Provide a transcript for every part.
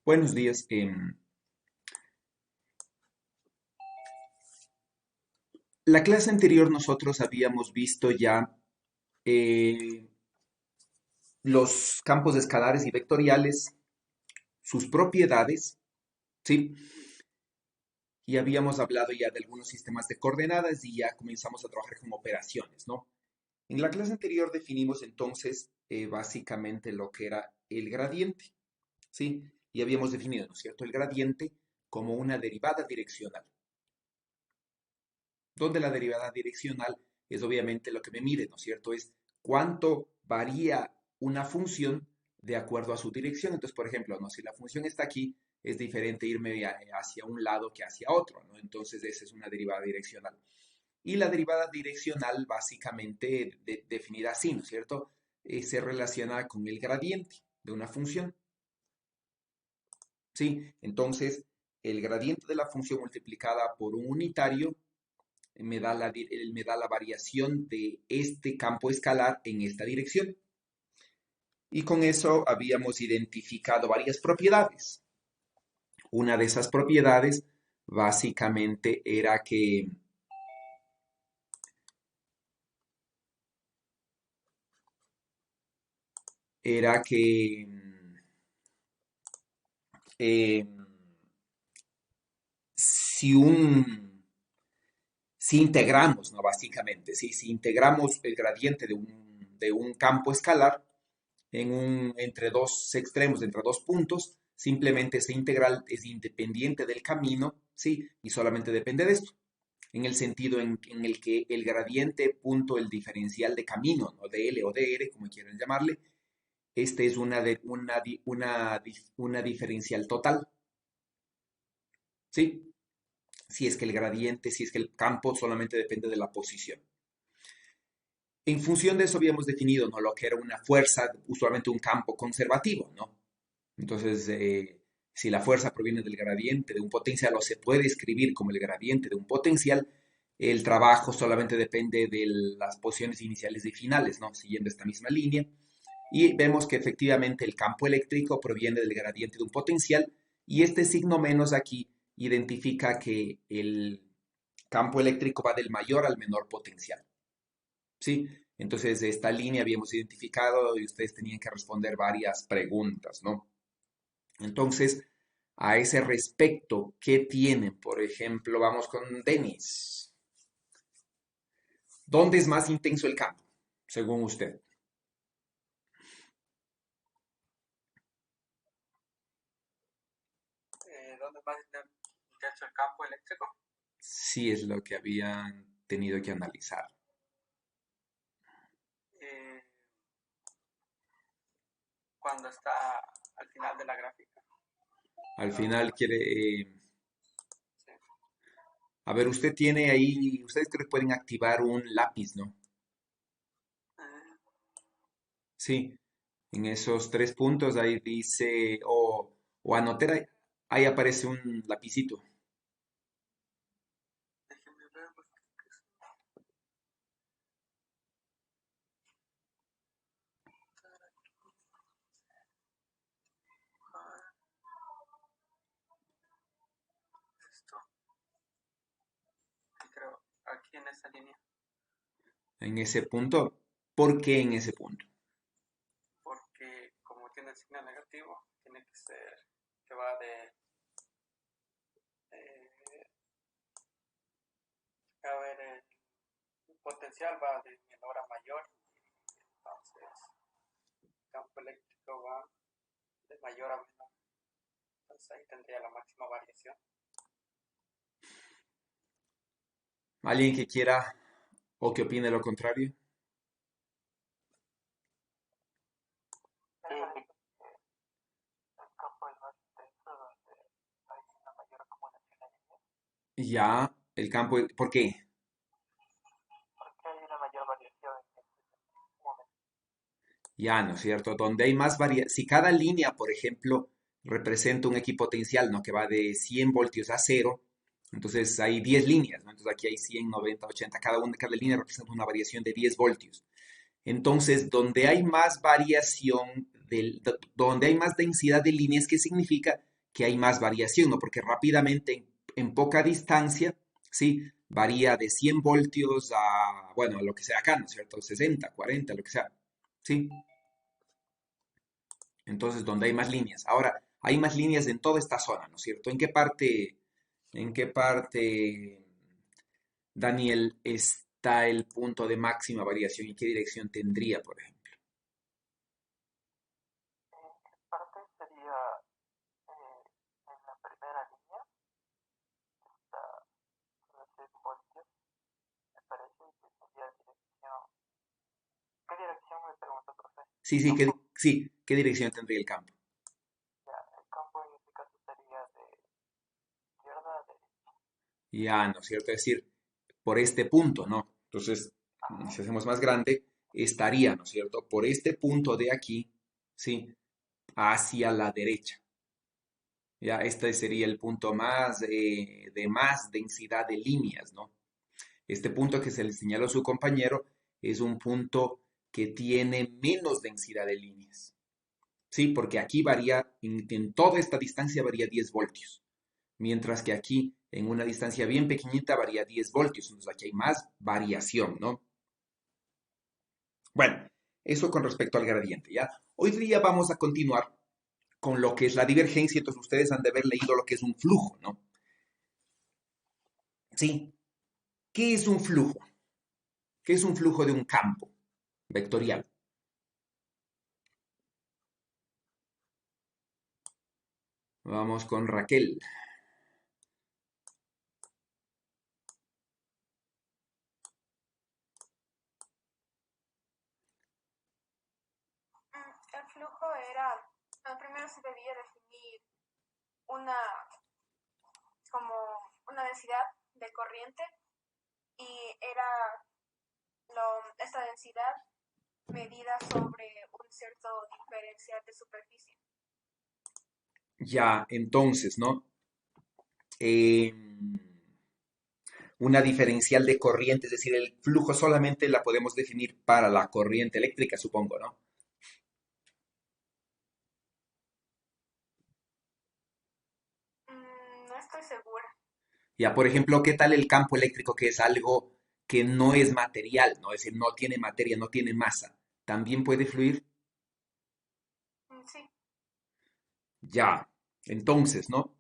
Buenos días. La clase anterior nosotros habíamos visto ya eh, los campos escalares y vectoriales, sus propiedades, ¿sí? Y habíamos hablado ya de algunos sistemas de coordenadas y ya comenzamos a trabajar con operaciones, ¿no? En la clase anterior definimos entonces básicamente lo que era el gradiente, ¿sí? Y habíamos definido, ¿no es cierto?, el gradiente como una derivada direccional, donde la derivada direccional es obviamente lo que me mide, ¿no es cierto? Es cuánto varía una función de acuerdo a su dirección. Entonces, por ejemplo, ¿no? Si la función está aquí, es diferente irme hacia un lado que hacia otro, ¿no? Entonces, esa es una derivada direccional. Y la derivada direccional, básicamente definida así, ¿no es cierto? Se relaciona con el gradiente de una función, ¿sí? Entonces, el gradiente de la función multiplicada por un unitario me da la variación de este campo escalar en esta dirección. Y con eso habíamos identificado varias propiedades. Una de esas propiedades básicamente era que eh, si si integramos, ¿no? Básicamente, ¿sí? Si integramos el gradiente de un campo escalar, entre dos extremos, entre dos puntos, simplemente ese integral es independiente del camino, ¿sí? Y solamente depende de esto, en el sentido en el que el gradiente punto el diferencial de camino, ¿no? De L o de R, como quieran llamarle, este es una diferencial total, ¿sí? Si es que el gradiente, si es que el campo solamente depende de la posición. En función de eso habíamos definido, ¿no? Lo que era una fuerza, usualmente un campo conservativo, ¿no? Entonces, si la fuerza proviene del gradiente de un potencial o se puede escribir como el gradiente de un potencial, el trabajo solamente depende de las posiciones iniciales y finales, ¿no? Siguiendo esta misma línea. Y vemos que efectivamente el campo eléctrico proviene del gradiente de un potencial y este signo menos aquí identifica que el campo eléctrico va del mayor al menor potencial, ¿sí? Entonces, esta línea habíamos identificado y ustedes tenían que responder varias preguntas, ¿no? Entonces, a ese respecto, ¿qué tienen? Por ejemplo, vamos con Denis. ¿Dónde es más intenso el campo, según usted? ¿Dónde más intenso el campo eléctrico? Sí, es lo que habían tenido que analizar. Eh, Cuando está al final de la gráfica. Al Donde final quiere... sí. a ver, usted tiene ahí, ustedes creo que pueden activar un lápiz, ¿no? Eh, Sí, en esos tres puntos ahí dice, o anotar, ahí aparece un lapicito. Déjenme ver porque esto, creo, aquí en esta línea, En ese punto. ¿Por qué en ese punto? porque como tiene el signo negativo, tiene que ser que va eh, a ver, el potencial va de menor a mayor, entonces el campo eléctrico va de mayor a menor, entonces ahí tendría la máxima variación. ¿Alguien que quiera o que opine lo contrario? Sí, el campo es más intenso donde hay una mayor acumulación de energía, Ya, el campo, ¿por qué? porque hay una mayor variación en este momento. Ya, ¿no es cierto? Donde hay más variedad, si cada línea, por ejemplo, representa un equipotencial, ¿no? Que va de 100 voltios a cero, entonces hay 10 líneas, ¿no? Entonces aquí hay 100, 90, 80, cada línea representa una variación de 10 voltios. Entonces, donde hay más variación, donde hay más densidad de líneas, ¿qué significa? que hay más variación, ¿no? Porque rápidamente, en poca distancia, ¿sí? Varía de 100 voltios a, bueno, lo que sea acá, ¿no es cierto? 60, 40, lo que sea, ¿sí? Entonces, donde hay más líneas. Ahora, hay más líneas en toda esta zona, ¿no es cierto? ¿En qué parte, Daniel, está el punto de máxima variación y qué dirección tendría, por ejemplo? Parte sería en la primera línea, está los 6 voltios, me parece que sería dirección. ¿Qué dirección me pregunto, profe? Sí, sí, Campo. sí, ¿qué dirección tendría el campo? Ya, el campo en este caso sería de izquierda a derecha. Ya, ¿no es cierto? Es decir, por este punto, ¿no? Entonces, Ajá. si hacemos más grande, estaría, ¿no es cierto? Por este punto de aquí, ¿sí? Hacia la derecha. Ya, este sería el punto más de más densidad de líneas, ¿no? Este punto que se le señaló a su compañero es un punto que tiene menos densidad de líneas, ¿sí? Porque aquí varía, en toda esta distancia varía 10 voltios, mientras que aquí, en una distancia bien pequeñita, varía 10 voltios, entonces aquí hay más variación, ¿no? Bueno, eso con respecto al gradiente, ¿ya? Hoy día vamos a continuar con lo que es la divergencia, entonces ustedes han de haber leído lo que es un flujo, ¿no? ¿Sí? ¿Qué es un flujo? ¿Qué es un flujo de un campo vectorial? Vamos con Raquel. El flujo era, primero se debía definir una, como una densidad de corriente y era esta densidad medida sobre un cierto diferencial de superficie. Ya, entonces, ¿no? Eh, una diferencial de corriente, es decir, el flujo solamente la podemos definir para la corriente eléctrica, supongo, ¿no? No estoy segura. Ya, por ejemplo, ¿qué tal el campo eléctrico, que es algo que no es material, ¿no? Es decir, no tiene materia, no tiene masa? ¿También puede fluir? Sí. Ya, entonces, ¿no?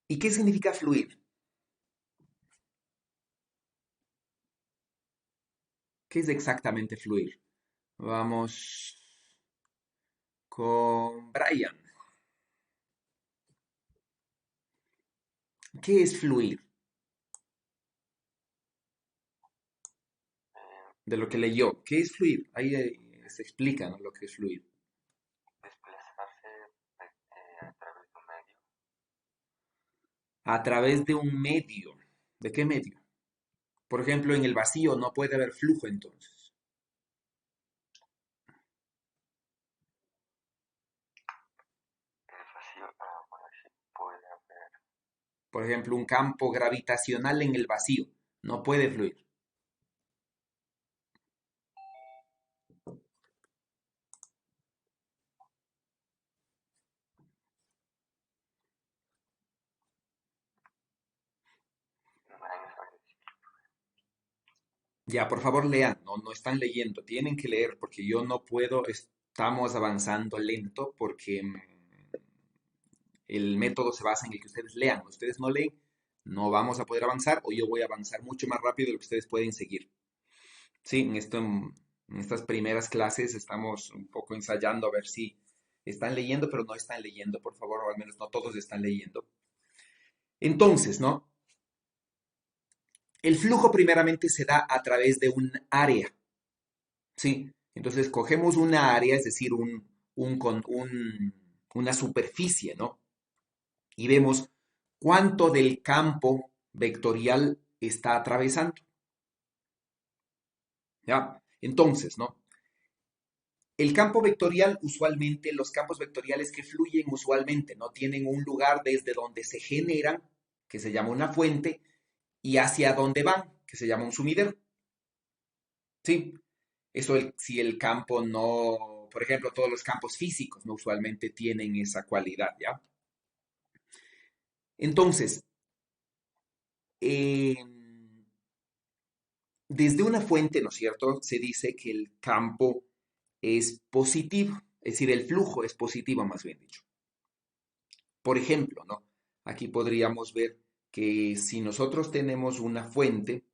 ¿Y qué significa fluir? ¿Qué es exactamente fluir? Vamos con Brian. ¿Qué es fluir? De lo que leyó. ¿Qué es fluir? Ahí se explica, ¿no? Lo que es fluir. Desplazarse a través de un medio. A través de un medio. ¿De qué medio? Por ejemplo, en el vacío no puede haber flujo entonces. El vacío, bueno, sí puede haber. Por ejemplo, un campo gravitacional en el vacío no puede fluir. Ya, por favor, lean. No, no están leyendo. Tienen que leer porque yo no puedo. Estamos avanzando lento porque el método se basa en el que ustedes lean. Ustedes no leen, no vamos a poder avanzar o yo voy a avanzar mucho más rápido de lo que ustedes pueden seguir. Sí, en estas primeras clases estamos un poco ensayando a ver si están leyendo, pero no están leyendo, por favor, o al menos no todos están leyendo. Entonces, ¿no? El flujo primeramente se da a través de un área, ¿sí? Entonces cogemos una área, es decir, una superficie, ¿no? Y vemos cuánto del campo vectorial está atravesando, ¿ya? Entonces, ¿no? El campo vectorial, usualmente, los campos vectoriales que fluyen usualmente no tienen un lugar desde donde se generan, que se llama una fuente, y hacia dónde van, que se llama un sumidero. ¿Sí? Eso si el campo no, por ejemplo, todos los campos físicos no usualmente tienen esa cualidad, ¿ya? Entonces, eh, desde una fuente, ¿no es cierto?, se dice que el campo es positivo, es decir, el flujo es positivo, más bien dicho. Por ejemplo, ¿no? Aquí podríamos ver que si nosotros tenemos una fuente,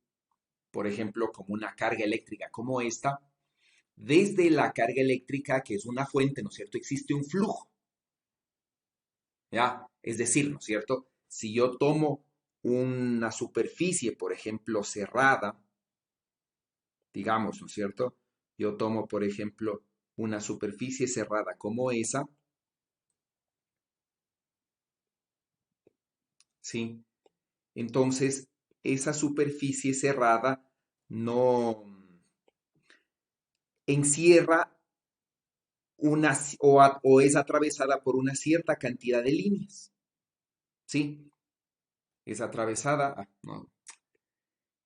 por ejemplo, como una carga eléctrica como esta, desde la carga eléctrica, que es una fuente, ¿no es cierto?, existe un flujo, ¿ya? Es decir, ¿no es cierto?, si yo tomo una superficie, por ejemplo, cerrada, digamos, ¿no es cierto? Yo tomo, por ejemplo, una superficie cerrada como esa, ¿sí? Entonces, esa superficie cerrada no encierra o es atravesada por una cierta cantidad de líneas, ¿sí? Es atravesada, no,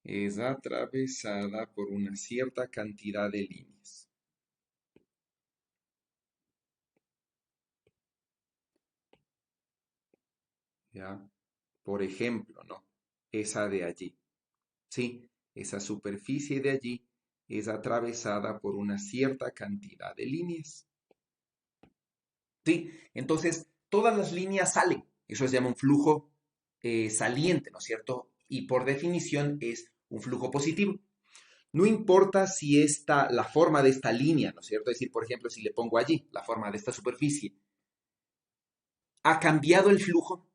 es atravesada por una cierta cantidad de líneas. ¿Ya? Por ejemplo, ¿no? Esa de allí, ¿sí? Esa superficie de allí es atravesada por una cierta cantidad de líneas, ¿sí? Entonces, todas las líneas salen. Eso se llama un flujo saliente, ¿no es cierto? Y por definición es un flujo positivo. No importa si la forma de esta línea, ¿no es cierto? Es decir, por ejemplo, si le pongo allí la forma de esta superficie, ¿ha cambiado el flujo?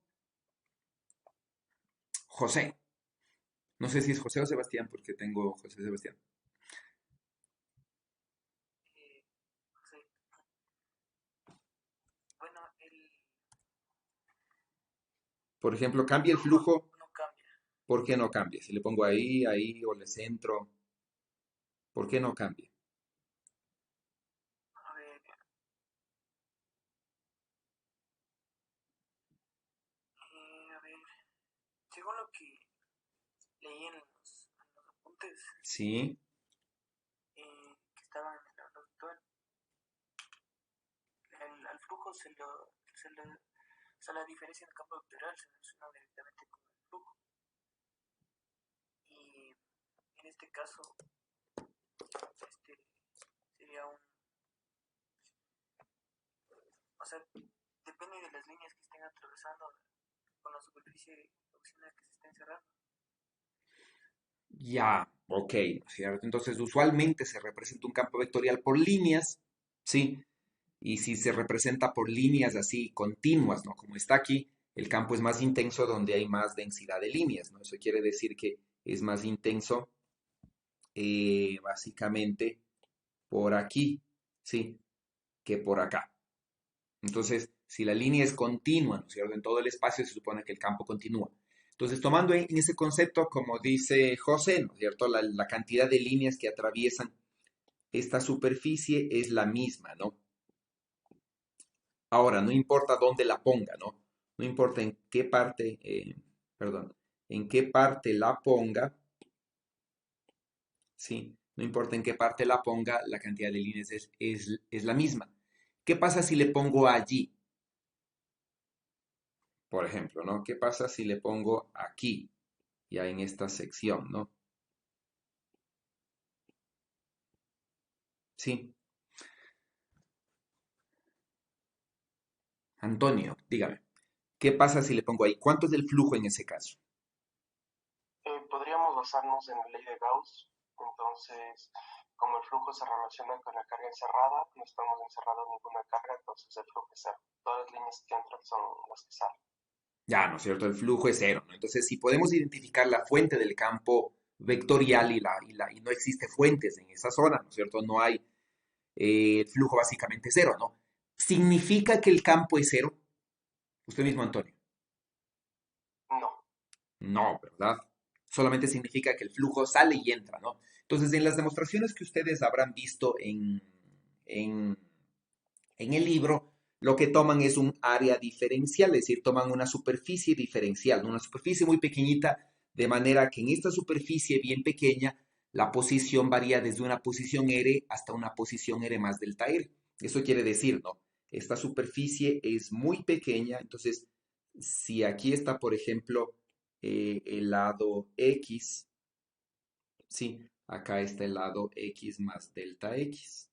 José. No sé si es José o Sebastián, porque tengo José Sebastián. Sí. Bueno, Por ejemplo, ¿cambia el flujo? no cambia. ¿Por qué no cambia? Si le pongo ahí, ahí o le centro, ¿por qué no cambia? A ver, a ver, según lo que leí en los apuntes Sí, que estaban en el auditor, al flujo o sea, la diferencia en el campo vectorial se menciona directamente con el flujo. Y en este caso, este sería o sea, depende de las líneas que estén atravesando con la superficie auxiliar que se estén cerrando. ya, ok, ¿no es cierto? Entonces, usualmente se representa un campo vectorial por líneas, ¿sí? Y si se representa por líneas así continuas, ¿no? Como está aquí, el campo es más intenso donde hay más densidad de líneas, ¿no? Eso quiere decir que es más intenso básicamente por aquí, ¿sí? Que por acá. Entonces, si la línea es continua, ¿no es cierto? En todo el espacio se supone que el campo continúa. Entonces, tomando en ese concepto, como dice José, ¿no es cierto? La cantidad de líneas que atraviesan esta superficie es la misma, ¿no? Ahora, no importa dónde la ponga, ¿no? No importa en qué parte, perdón, en qué parte la ponga, ¿sí? No importa en qué parte la ponga, la cantidad de líneas es la misma. ¿Qué pasa si le pongo allí? Por ejemplo, ¿no? ¿Qué pasa si le pongo aquí, ya en esta sección, ¿no? Sí. Antonio, dígame, ¿qué pasa si le pongo ahí? ¿Cuánto es el flujo en ese caso? Podríamos basarnos en la ley de Gauss. Entonces, como el flujo se relaciona con la carga encerrada, no estamos encerrados en ninguna carga, entonces el flujo es cero. Todas las líneas que entran son las que salen. Ya, ¿no es cierto? El flujo es cero, ¿no? Entonces, si podemos identificar la fuente del campo vectorial y no existe fuentes en esa zona, ¿no es cierto? No hay el flujo básicamente cero, ¿no? ¿Significa que el campo es cero? Usted mismo, Antonio. No. No, ¿verdad? Solamente significa que el flujo sale y entra, ¿no? Entonces, en las demostraciones que ustedes habrán visto en, en el libro, lo que toman es un área diferencial, es decir, toman una superficie diferencial, una superficie muy pequeñita, de manera que en esta superficie bien pequeña la posición varía desde una posición R hasta una posición R más delta R. Eso quiere decir, ¿no? Esta superficie es muy pequeña, entonces, si aquí está, por ejemplo, el lado X, ¿sí? Acá está el lado X más delta X,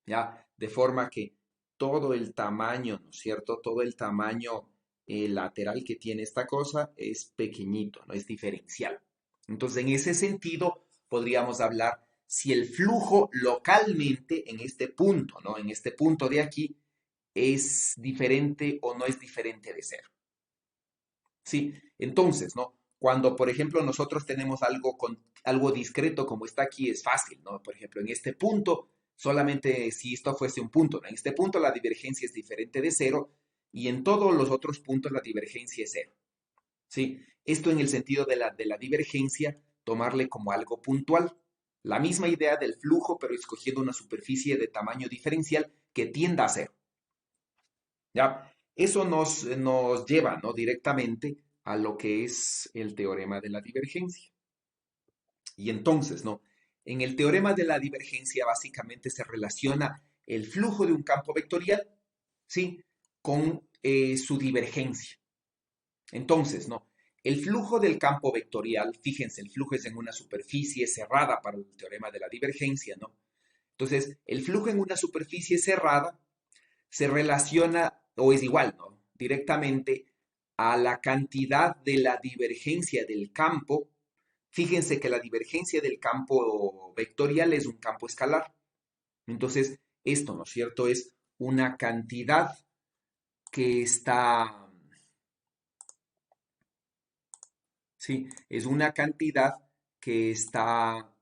¿ya? De forma que todo el tamaño, ¿no es cierto? Todo el tamaño lateral que tiene esta cosa es pequeñito, no es diferencial. Entonces, en ese sentido, podríamos hablar si el flujo localmente en este punto, ¿no? En este punto de aquí, es diferente o no es diferente de cero. Sí, entonces, ¿no? Cuando, por ejemplo, nosotros tenemos algo discreto como está aquí, es fácil, ¿no? Por ejemplo, en este punto, solamente si esto fuese un punto, ¿no? En este punto la divergencia es diferente de cero y en todos los otros puntos la divergencia es cero. ¿Sí? Esto en el sentido de la divergencia, tomarle como algo puntual. La misma idea del flujo, pero escogiendo una superficie de tamaño diferencial que tienda a cero. ¿Ya? Eso nos lleva, ¿no? Directamente a lo que es el teorema de la divergencia. Y entonces, ¿no? En el teorema de la divergencia básicamente se relaciona el flujo de un campo vectorial, ¿sí? Con su divergencia. Entonces, ¿no? El flujo del campo vectorial, fíjense, el flujo es en una superficie cerrada para el teorema de la divergencia, ¿no? Entonces, el flujo en una superficie cerrada se relaciona o es igual, ¿no? Directamente a la cantidad de la divergencia del campo. Fíjense que la divergencia del campo vectorial es un campo escalar. Entonces, esto, ¿no es cierto? Es una cantidad que está, sí, es una cantidad que está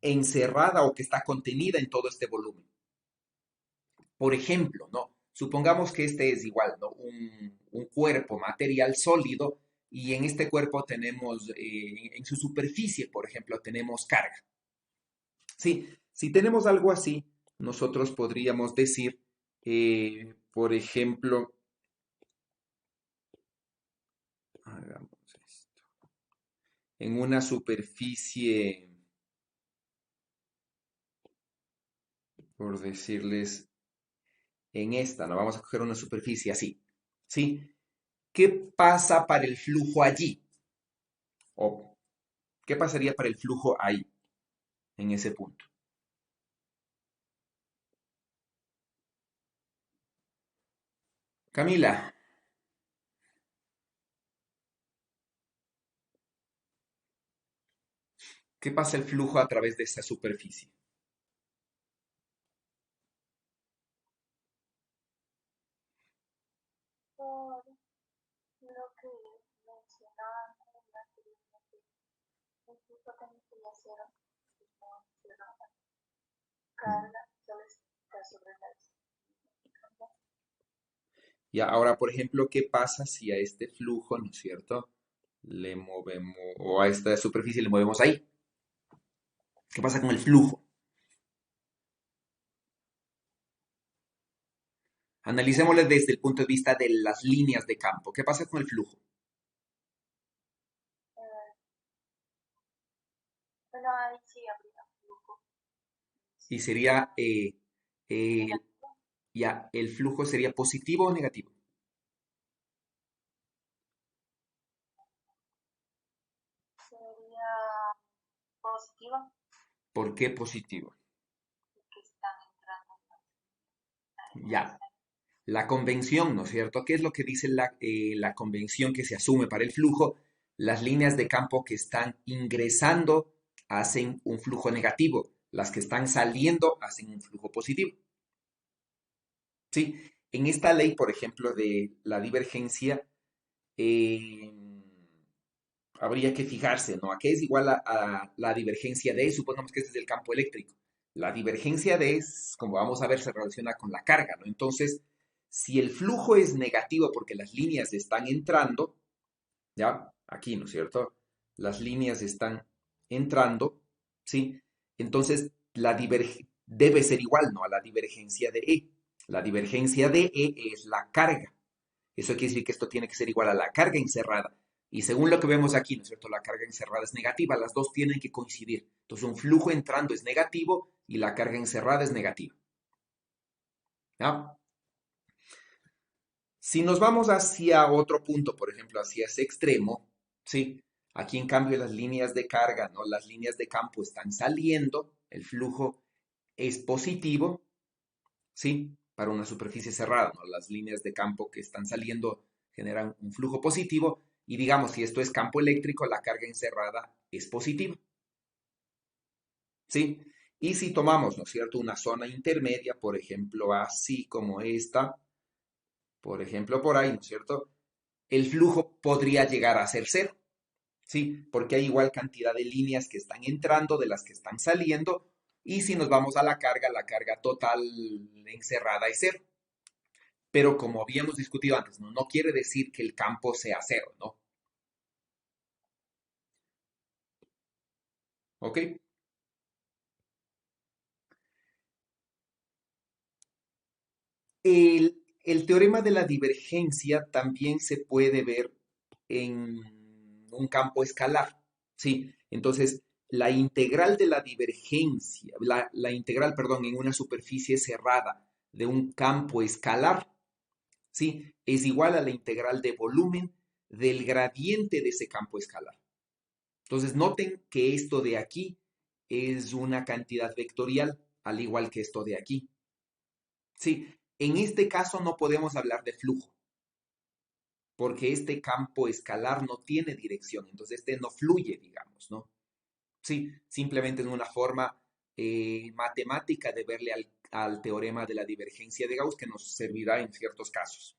encerrada o que está contenida en todo este volumen. Por ejemplo, ¿no? Supongamos que este es igual, ¿no? Un cuerpo material sólido y en este cuerpo tenemos, en su superficie, por ejemplo, tenemos carga. Sí, si tenemos algo así, nosotros podríamos decir, por ejemplo, hagamos esto, en una superficie, por decirles, en esta, ¿no? Vamos a coger una superficie así, ¿sí? ¿Qué pasa para el flujo allí? ¿O qué pasaría para el flujo ahí, en ese punto? Camila, ¿qué pasa el flujo a través de esta superficie? Por lo que mencionaban anteriormente, el flujo también sería cero, como mencionaba, Mm. carga solo está sobre la distancia. Y ahora, por ejemplo, ¿qué pasa si a este flujo, ¿no es cierto? Le movemos, o a esta superficie le movemos ahí. ¿Qué pasa con el flujo? Analicémoslo desde el punto de vista de las líneas de campo. ¿Qué pasa con el flujo? Bueno, ahí sí habría flujo. Y sería, eh, Negativo ya, ¿el flujo sería positivo o negativo? sería positivo ¿Por qué positivo? porque están entrando Ya, la convención, ¿no es cierto? ¿Qué es lo que dice la convención que se asume para el flujo? Las líneas de campo que están ingresando hacen un flujo negativo, las que están saliendo hacen un flujo positivo. ¿Sí? En esta ley, por ejemplo, de la divergencia, eh, habría que fijarse, ¿no? ¿A qué es igual a la divergencia de? Supongamos que este es el campo eléctrico. La divergencia de, como vamos a ver, se relaciona con la carga, ¿no? Entonces, si el flujo es negativo porque las líneas están entrando, ¿ya? Aquí, ¿no es cierto? Las líneas están entrando, ¿sí? Entonces, debe ser igual, ¿no? A la divergencia de E. La divergencia de E es la carga. Eso quiere decir que esto tiene que ser igual a la carga encerrada. Y según lo que vemos aquí, ¿no es cierto? La carga encerrada es negativa, las dos tienen que coincidir. Entonces un flujo entrando es negativo y la carga encerrada es negativa. ¿Ya? Si nos vamos hacia otro punto, por ejemplo, hacia ese extremo, ¿sí? Aquí en cambio las líneas de carga, ¿no? Las líneas de campo están saliendo, el flujo es positivo, ¿sí? Para una superficie cerrada, ¿no? Las líneas de campo que están saliendo generan un flujo positivo y digamos, si esto es campo eléctrico, la carga encerrada es positiva, ¿sí? Y si tomamos, ¿no es cierto?, una zona intermedia, por ejemplo, así como esta, por ejemplo, por ahí, ¿no es cierto? El flujo podría llegar a ser cero, ¿sí? Porque hay igual cantidad de líneas que están entrando de las que están saliendo. Y si nos vamos a la carga total encerrada es cero. Pero como habíamos discutido antes, ¿no? No quiere decir que el campo sea cero, ¿no? ¿Ok? El teorema de la divergencia también se puede ver en un campo escalar, ¿sí? Entonces, la integral de la divergencia, la integral, perdón, en una superficie cerrada de un campo escalar, ¿sí? Es igual a la integral de volumen del gradiente de ese campo escalar. Entonces, noten que esto de aquí es una cantidad vectorial, al igual que esto de aquí. Sí, en este caso no podemos hablar de flujo, porque este campo escalar no tiene dirección, entonces este no fluye, digamos, ¿no? Sí, simplemente es una forma matemática de verle al teorema de la divergencia de Gauss que nos servirá en ciertos casos.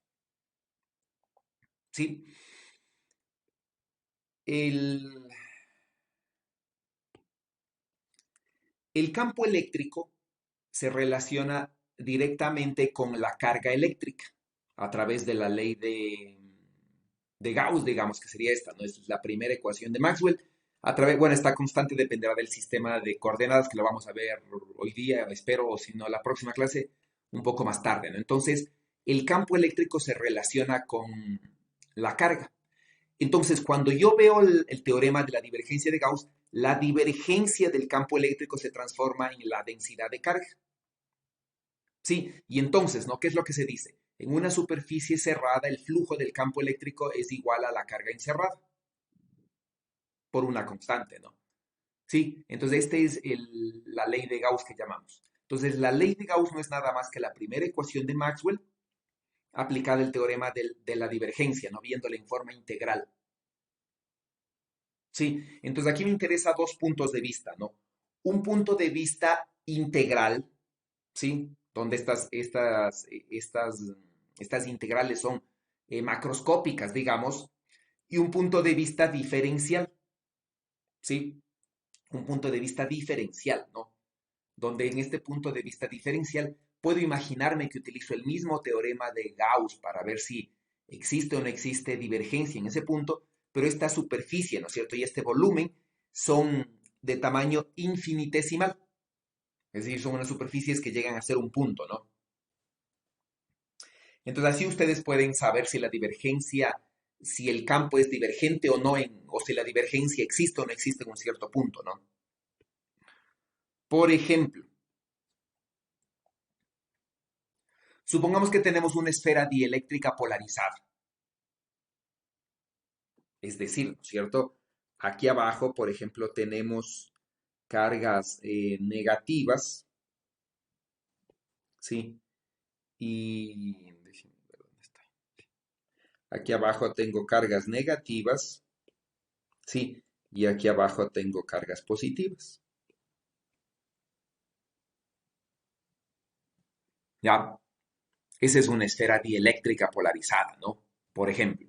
Sí, el, el campo eléctrico se relaciona directamente con la carga eléctrica a través de la ley de Gauss, digamos que sería esta, ¿no? Es la primera ecuación de Maxwell. A través, bueno, esta constante dependerá del sistema de coordenadas que lo vamos a ver hoy día, espero, o si no, la próxima clase, un poco más tarde, ¿no? Entonces, el campo eléctrico se relaciona con la carga. Entonces, cuando yo veo el teorema de la divergencia de Gauss, la divergencia del campo eléctrico se transforma en la densidad de carga. Sí, y entonces, ¿no? ¿Qué es lo que se dice? En una superficie cerrada, el flujo del campo eléctrico es igual a la carga encerrada por una constante, ¿no? Sí, entonces esta es la ley de Gauss que llamamos. Entonces, la ley de Gauss no es nada más que la primera ecuación de Maxwell aplicada al teorema de la divergencia, ¿no? Viéndola en forma integral. Sí, entonces aquí me interesa dos puntos de vista, ¿no? Un punto de vista integral, ¿sí? Donde estas integrales son macroscópicas, digamos, y un punto de vista diferencial, ¿sí? Un punto de vista diferencial, ¿no? Donde en este punto de vista diferencial puedo imaginarme que utilizo el mismo teorema de Gauss para ver si existe o no existe divergencia en ese punto, pero esta superficie, ¿no es cierto? Y este volumen son de tamaño infinitesimal, es decir, son unas superficies que llegan a ser un punto, ¿no? Entonces así ustedes pueden saber si la divergencia, si el campo es divergente o no, o si la divergencia existe o no existe en un cierto punto, ¿no? Por ejemplo, supongamos que tenemos una esfera dieléctrica polarizada. Es decir, ¿no es cierto? Aquí abajo, por ejemplo, tenemos cargas negativas, ¿sí? Y déjenme ver dónde está. Aquí abajo tengo cargas negativas, ¿sí? Y aquí abajo tengo cargas positivas. ¿Ya? Esa es una esfera dieléctrica polarizada, ¿no? Por ejemplo.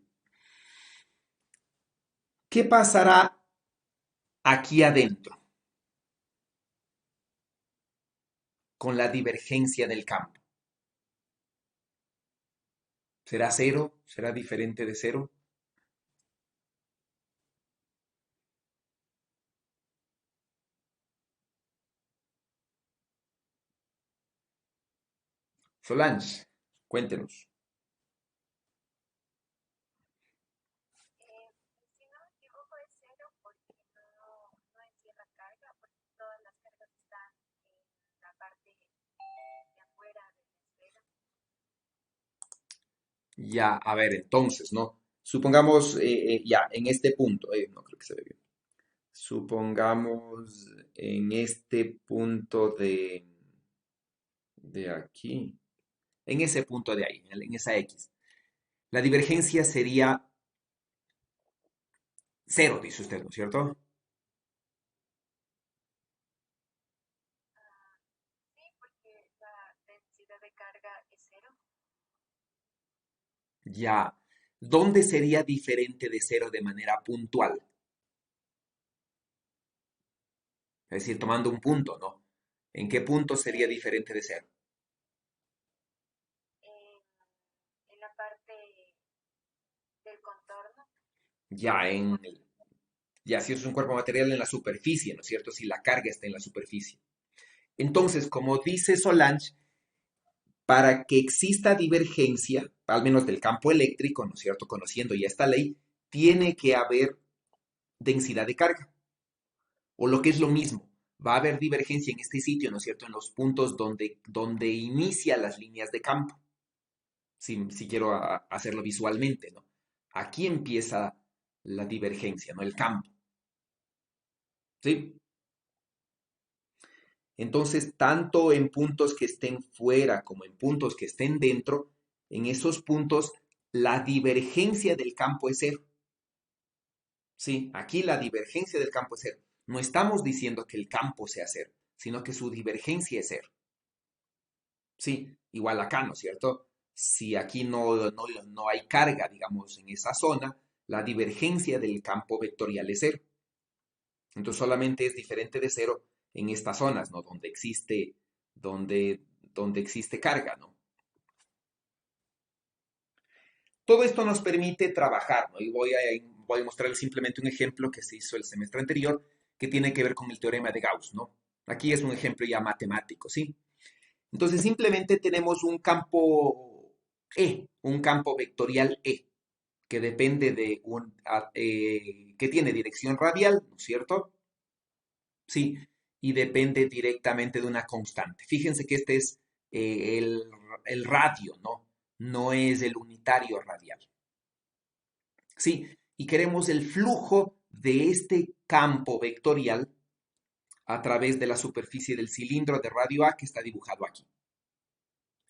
¿Qué pasará aquí adentro con la divergencia del campo? ¿Será cero? ¿Será diferente de cero? Solange, cuéntenos. Ya, a ver, entonces, ¿no? Supongamos, ya, en este punto, no creo que se ve bien. Supongamos en este punto de aquí, en ese punto de ahí, en esa X. La divergencia sería cero, dice usted, ¿no es cierto? Sí, porque la densidad de carga es cero. Ya. ¿Dónde sería diferente de cero de manera puntual? Es decir, tomando un punto, ¿no? ¿En qué punto sería En, diferente de cero? en, en la parte del contorno. Ya ya si es un cuerpo material en la superficie, ¿no es cierto? Si la carga está en la superficie. Entonces, como dice Solange, para que exista divergencia, al menos del campo eléctrico, ¿no es cierto? Conociendo ya esta ley, tiene que haber densidad de carga. O lo que es lo mismo, va a haber divergencia en este sitio, ¿no es cierto? En los puntos donde inicia las líneas de campo. Si quiero hacerlo visualmente, ¿no? Aquí empieza la divergencia, ¿no? El campo, ¿sí? Entonces, tanto en puntos que estén fuera como en puntos que estén dentro, en esos puntos la divergencia del campo es cero. Sí, aquí la divergencia del campo es cero. No estamos diciendo que el campo sea cero, sino que su divergencia es cero. Sí, igual acá, ¿no es cierto? Si aquí no hay carga, digamos, en esa zona, la divergencia del campo vectorial es cero. Entonces solamente es diferente de cero en estas zonas, ¿no? Donde existe carga, ¿no? Todo esto nos permite trabajar, ¿no? Y voy a mostrarles simplemente un ejemplo que se hizo el semestre anterior que tiene que ver con el teorema de Gauss, ¿no? Aquí es un ejemplo ya matemático, ¿sí? Entonces simplemente tenemos un campo E, un campo vectorial E, que depende que tiene dirección radial, ¿no es cierto? Sí, y depende directamente de una constante. Fíjense que este es el radio, ¿no? No es el unitario radial. Sí, y queremos el flujo de este campo vectorial a través de la superficie del cilindro de radio A que está dibujado aquí.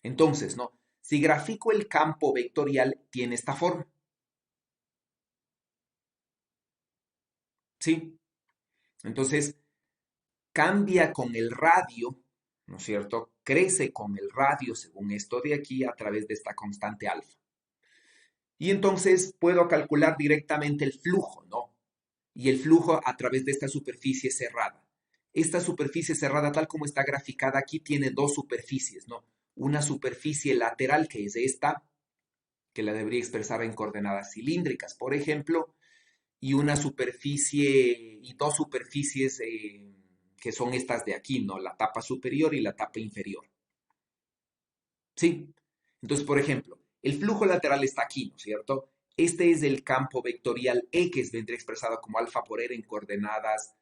Entonces, ¿no? Si grafico el campo vectorial, tiene esta forma. ¿Sí? Entonces, cambia con el radio, ¿no es cierto? Crece con el radio, según esto de aquí, a través de esta constante alfa. Y entonces puedo calcular directamente el flujo, ¿no? Y el flujo a través de esta superficie cerrada. Esta superficie cerrada, tal como está graficada aquí, tiene dos superficies, ¿no? Una superficie lateral, que es esta, que la debería expresar en coordenadas cilíndricas, por ejemplo, y una superficie y dos superficies que son estas de aquí, ¿no? La tapa superior y la tapa inferior. ¿Sí? Entonces, por ejemplo, el flujo lateral está aquí, ¿no es cierto? Este es el campo vectorial X, vendría expresado como alfa por R en coordenadas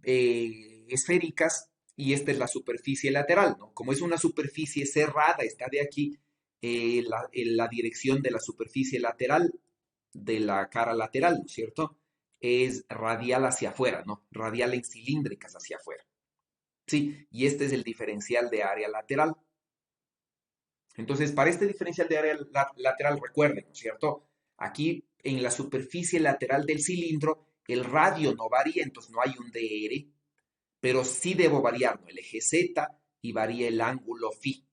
esféricas, y esta es la superficie lateral, ¿no? Como es una superficie cerrada, está de aquí, la dirección de la superficie lateral, de la cara lateral, ¿no es cierto? Es radial hacia afuera, ¿no? Radial en cilíndricas hacia afuera. Sí, y este es el diferencial de área lateral. Entonces, para este diferencial de área lateral, recuerden, ¿no es cierto? Aquí en la superficie lateral del cilindro, el radio no varía, entonces no hay un dr, pero sí debo variar, ¿no? El eje Z y varía el ángulo phi.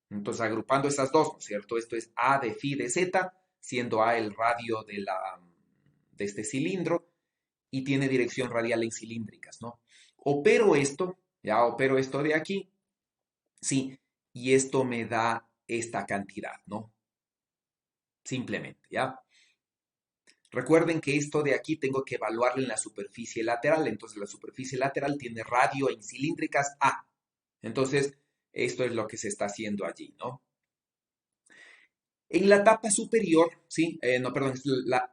Entonces, agrupando esas dos, ¿no es cierto? Esto es A de phi de Z, siendo A el radio de este cilindro y tiene dirección radial en cilíndricas, ¿no? Opero esto de aquí, sí, y esto me da esta cantidad, ¿no? Simplemente, ¿ya? Recuerden que esto de aquí tengo que evaluarlo en la superficie lateral, entonces la superficie lateral tiene radio en cilíndricas A. Entonces, esto es lo que se está haciendo allí, ¿no? En la tapa superior, sí, no, perdón,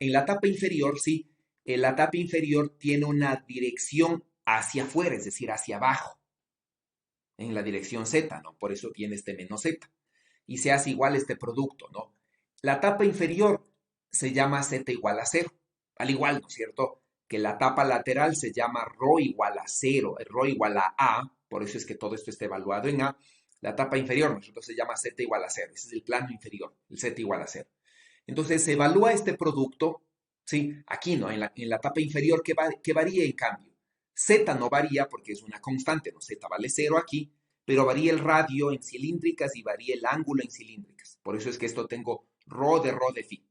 en la tapa inferior, sí, la tapa inferior tiene una dirección hacia afuera, es decir, hacia abajo, en la dirección Z, ¿no? Por eso tiene este menos Z. y se hace igual este producto, ¿no? La tapa inferior se llama Z igual a 0, al igual, ¿no es cierto?, que la tapa lateral se llama ρ igual a 0, ρ igual a A, por eso es que todo esto está evaluado en A. La tapa inferior, nosotros se llama Z igual a 0, ese es el plano inferior, el Z igual a 0. Entonces se evalúa este producto, ¿sí? Aquí, ¿no? En la tapa inferior, ¿qué varía en cambio? Z no varía porque es una constante, ¿no? Z vale 0 aquí, pero varía el radio en cilíndricas y varía el ángulo en cilíndricas. Por eso es que esto tengo ρ de phi.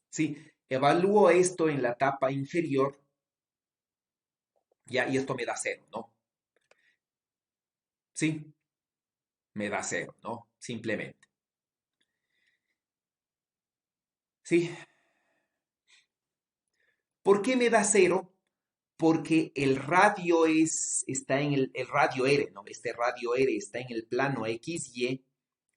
¿Sí? Evalúo esto en la tapa inferior, ya, y esto me da 0, ¿no? ¿Sí? Me da 0, ¿no? Simplemente. ¿Sí? ¿Por qué me da 0? Porque el radio está en el radio R, ¿no? Este radio R está en el plano XY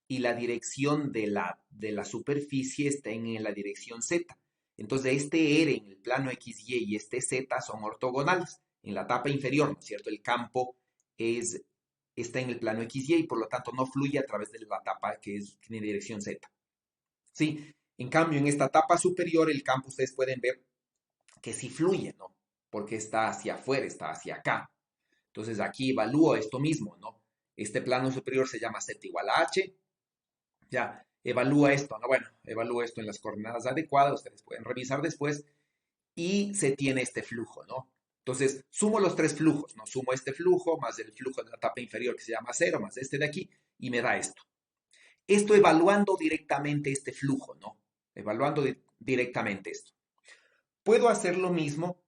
y la dirección de la superficie está en la dirección Z. Entonces, este R en el plano XY y este Z son ortogonales. En la tapa inferior, ¿no es cierto? El campo está en el plano XY y por lo tanto no fluye a través de la tapa que tiene dirección Z. ¿Sí? En cambio, en esta tapa superior, el campo ustedes pueden ver que sí fluye, ¿no? Porque está hacia afuera, está hacia acá. Entonces aquí evalúo esto mismo, ¿no? Este plano superior se llama Z igual a H. Ya, evalúa esto, ¿no? Bueno, evalúa esto en las coordenadas adecuadas, ustedes pueden revisar después, y se tiene este flujo, ¿no? Entonces, sumo los tres flujos, ¿no? Sumo este flujo más el flujo de la tapa inferior que se llama 0, más este de aquí, y me da esto. Esto evaluando directamente este flujo, ¿no? Evaluando directamente esto. Puedo hacer lo mismo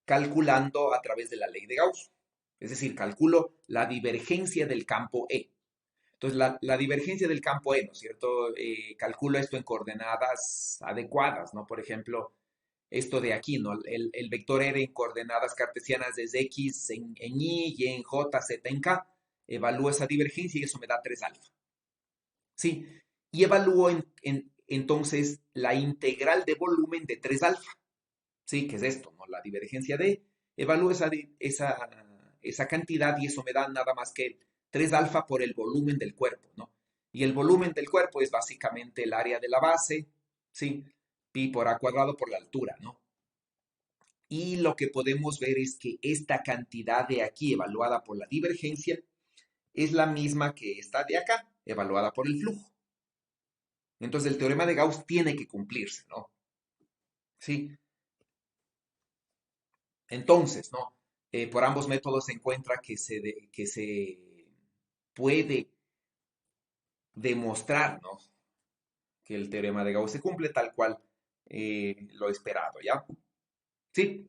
calculando a través de la ley de Gauss. Es decir, calculo la divergencia del campo E. Entonces, la divergencia del campo E, ¿no es cierto? Calculo esto en coordenadas adecuadas, ¿no? Por ejemplo, esto de aquí, ¿no? El vector R en coordenadas cartesianas es X en Y, Y en J, Z en K. Evalúo esa divergencia y eso me da 3 alfa. ¿Sí? Y evalúo entonces la integral de volumen de 3 alfa. ¿Sí? ¿Qué es esto? ¿No? La divergencia de, evalúo esa cantidad y eso me da nada más que 3 alfa por el volumen del cuerpo, ¿no? Y el volumen del cuerpo es básicamente el área de la base, ¿sí? Pi por A cuadrado por la altura, ¿no? Y lo que podemos ver es que esta cantidad de aquí, evaluada por la divergencia, es la misma que esta de acá, evaluada por el flujo. Entonces el teorema de Gauss tiene que cumplirse, ¿no? ¿Sí? Entonces, ¿no? Por ambos métodos se encuentra que se puede demostrar, ¿no? Que el teorema de Gauss se cumple tal cual lo esperado, ¿ya? ¿Sí?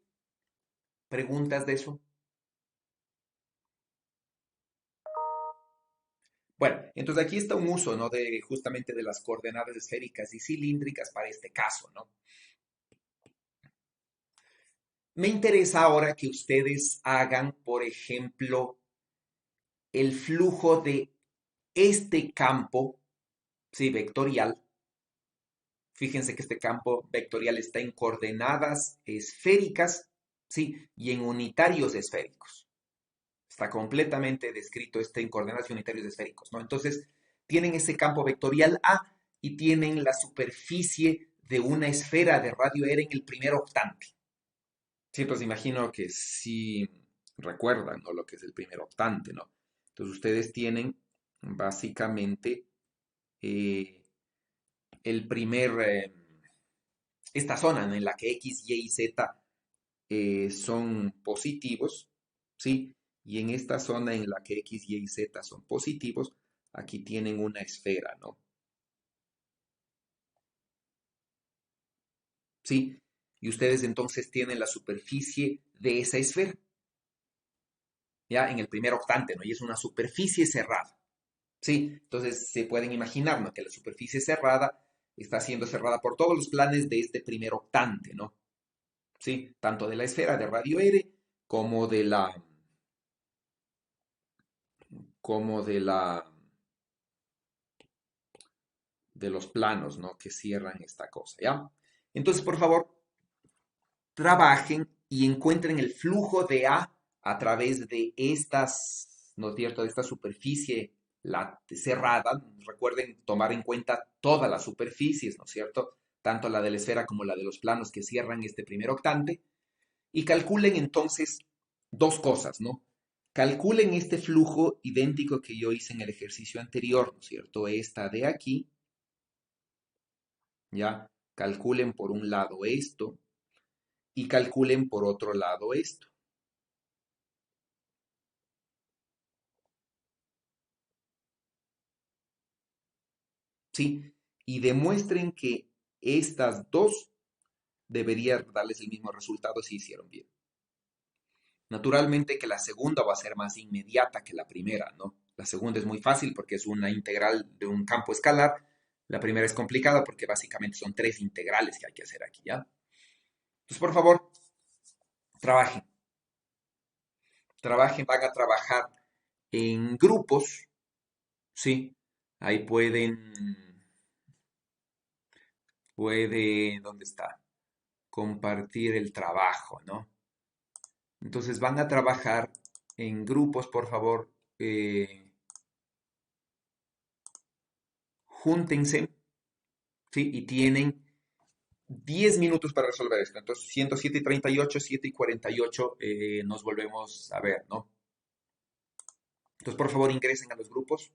¿Preguntas de eso? Bueno, entonces aquí está un uso, ¿no? Justamente de las coordenadas esféricas y cilíndricas para este caso, ¿no? Me interesa ahora que ustedes hagan, por ejemplo, el flujo de este campo, ¿sí? Vectorial. Fíjense que este campo vectorial está en coordenadas esféricas, ¿sí? Y en unitarios esféricos. Está completamente descrito en coordenadas y unitarios esféricos, ¿no? Entonces, tienen ese campo vectorial A y tienen la superficie de una esfera de radio R en el primer octante. Sí, pues imagino que sí recuerdan, ¿no? Lo que es el primer octante, ¿no? Entonces, ustedes tienen básicamente eh, el esta zona, ¿no? En la que X, Y y Z son positivos, ¿sí? Y en esta zona en la que X, Y y Z son positivos, aquí tienen una esfera, ¿no? ¿Sí? Y ustedes entonces tienen la superficie de esa esfera, ya en el primer octante, ¿no? Y es una superficie cerrada, ¿sí? Entonces se pueden imaginar, ¿no? Que la superficie cerrada está siendo cerrada por todos los planes de este primer octante, ¿no? ¿Sí? Tanto de la esfera de radio R como como de los planos, ¿no? Que cierran esta cosa, ¿ya? Entonces, por favor, trabajen y encuentren el flujo de A través de estas, ¿no es cierto?, de esta superficie la cerrada, recuerden tomar en cuenta todas las superficies, ¿no es cierto? Tanto la de la esfera como la de los planos que cierran este primer octante. Y calculen entonces dos cosas, ¿no? Calculen este flujo idéntico que yo hice en el ejercicio anterior, ¿no es cierto? Esta de aquí, ¿ya? Calculen por un lado esto y calculen por otro lado esto. ¿Sí? Y demuestren que estas dos deberían darles el mismo resultado si hicieron bien. Naturalmente que la segunda va a ser más inmediata que la primera, ¿no? La segunda es muy fácil porque es una integral de un campo escalar. La primera es complicada porque básicamente son tres integrales que hay que hacer aquí, ¿ya? Entonces, por favor, trabajen. Trabajen, van a trabajar en grupos, ¿sí? Ahí ¿dónde está? Compartir el trabajo, ¿no? Entonces van a trabajar en grupos, por favor, júntense, ¿sí? Y tienen 10 minutos para resolver esto. Entonces, siendo 7:38, 7:48, nos volvemos a ver, ¿no? Entonces, por favor, ingresen a los grupos.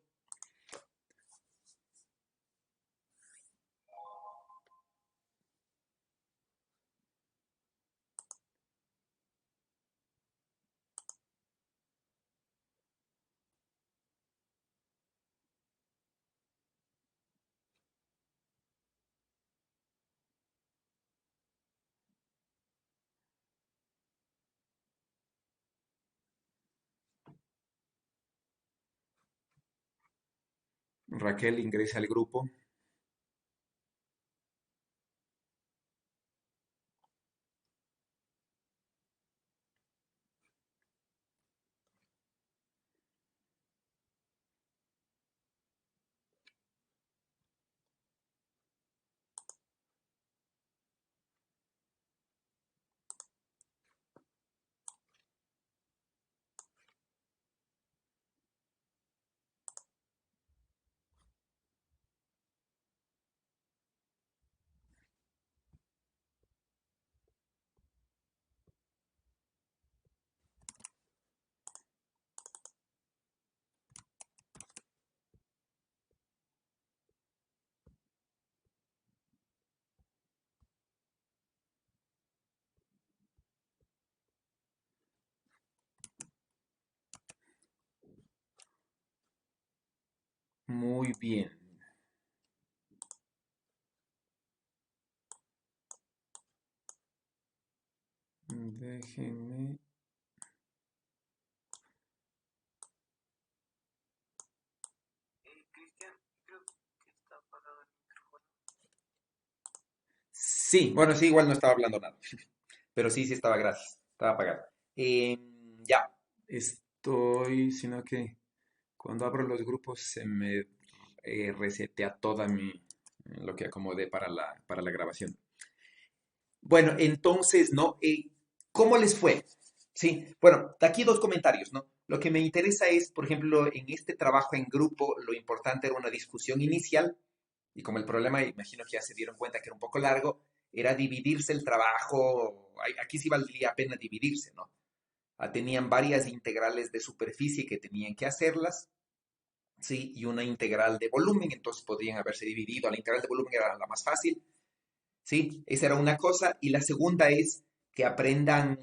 Raquel, ingresa al grupo. Muy bien. Déjenme. Cristian, creo que está apagado el micrófono. Sí, bueno, sí, igual no estaba hablando nada. Pero sí, sí estaba, gracias. Estaba apagado. Ya, estoy, sino que cuando abro los grupos se me resetea toda lo que acomodé para la grabación. Bueno, entonces, ¿no? ¿Cómo les fue? Sí, bueno, de aquí dos comentarios, ¿no? Lo que me interesa es, por ejemplo, en este trabajo en grupo, lo importante era una discusión inicial, y como el problema, imagino que ya se dieron cuenta que era un poco largo, era dividirse el trabajo, aquí sí valdría pena dividirse, ¿no? Tenían varias integrales de superficie que tenían que hacerlas, ¿sí? Y una integral de volumen, entonces podrían haberse dividido. La integral de volumen era la más fácil, ¿sí? Esa era una cosa. Y la segunda es que aprendan,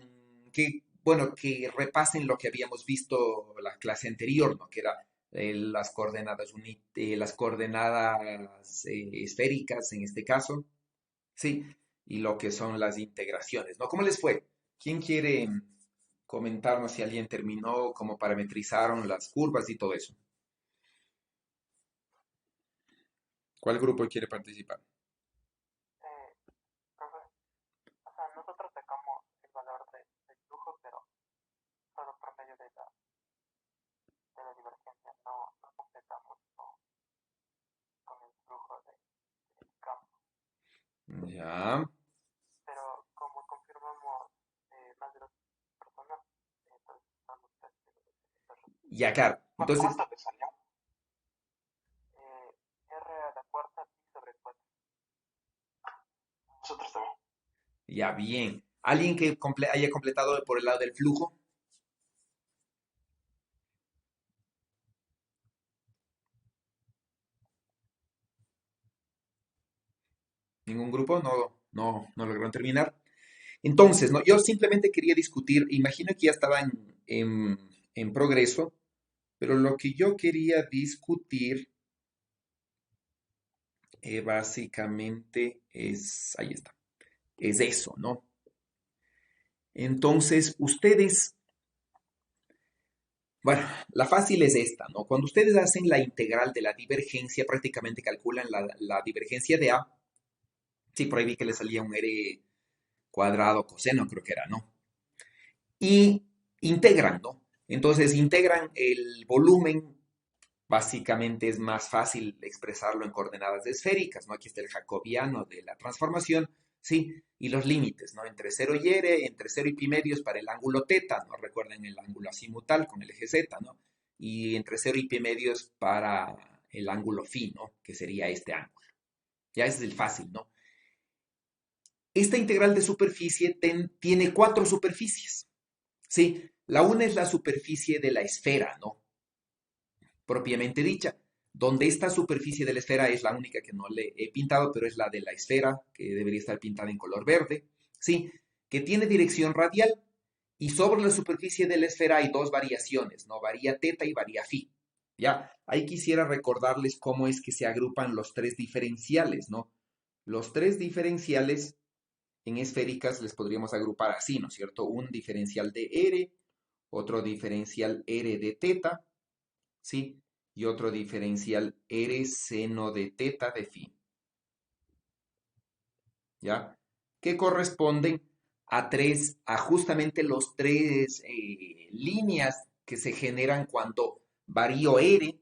bueno, que repasen lo que habíamos visto la clase anterior, ¿no? Que era las coordenadas, las coordenadas esféricas en este caso, ¿sí? Y lo que son las integraciones, ¿no? ¿Cómo les fue? ¿Quién quiere comentarnos si alguien terminó, cómo parametrizaron las curvas y todo eso? ¿Cuál grupo quiere participar? Profe, o sea, nosotros sacamos el valor del flujo, pero solo por medio de la divergencia, no completamos con el flujo del campo. Ya, Pero como confirmamos más de dos personas, entonces vamos a hacer ya, claro. Entonces, ¿Cuánto te salió? Ya, bien. ¿Alguien que haya completado por el lado del flujo? ¿Ningún grupo? No lograron terminar. Entonces, ¿no? Yo simplemente quería discutir, imagino que ya estaba en progreso, pero lo que yo quería discutir básicamente es, ahí está, es eso, ¿no? Entonces, ustedes, bueno, la fácil es esta, ¿no? Cuando ustedes hacen la integral de la divergencia, prácticamente calculan la divergencia de A. Sí, por ahí vi que le salía un R cuadrado coseno, creo que era, ¿no? Y integran, ¿no? Entonces, integran el volumen. Básicamente es más fácil expresarlo en coordenadas esféricas, ¿no? Aquí está el jacobiano de la transformación, ¿sí? Y los límites, ¿no? Entre 0 y r, entre 0 y pi medios para el ángulo teta, ¿no? Recuerden el ángulo azimutal con el eje z, ¿no? Y entre 0 y pi medios para el ángulo phi, ¿no? Que sería este ángulo. Ya ese es el fácil, ¿no? Esta integral de superficie tiene 4 superficies, ¿sí? La una es la superficie de la esfera, ¿no? Propiamente dicha, donde esta superficie de la esfera es la única que no le he pintado, pero es la de la esfera, que debería estar pintada en color verde, ¿sí? Que tiene dirección radial, y sobre la superficie de la esfera hay dos variaciones, ¿no? Varía teta y varía phi. Ya, ahí quisiera recordarles cómo es que se agrupan los tres diferenciales, ¿no? Los tres diferenciales en esféricas les podríamos agrupar así, ¿no es cierto? Un diferencial de R, otro diferencial R de teta, ¿sí? Y otro diferencial R seno de teta de phi, ¿ya? Que corresponden a justamente los tres líneas que se generan cuando varío R,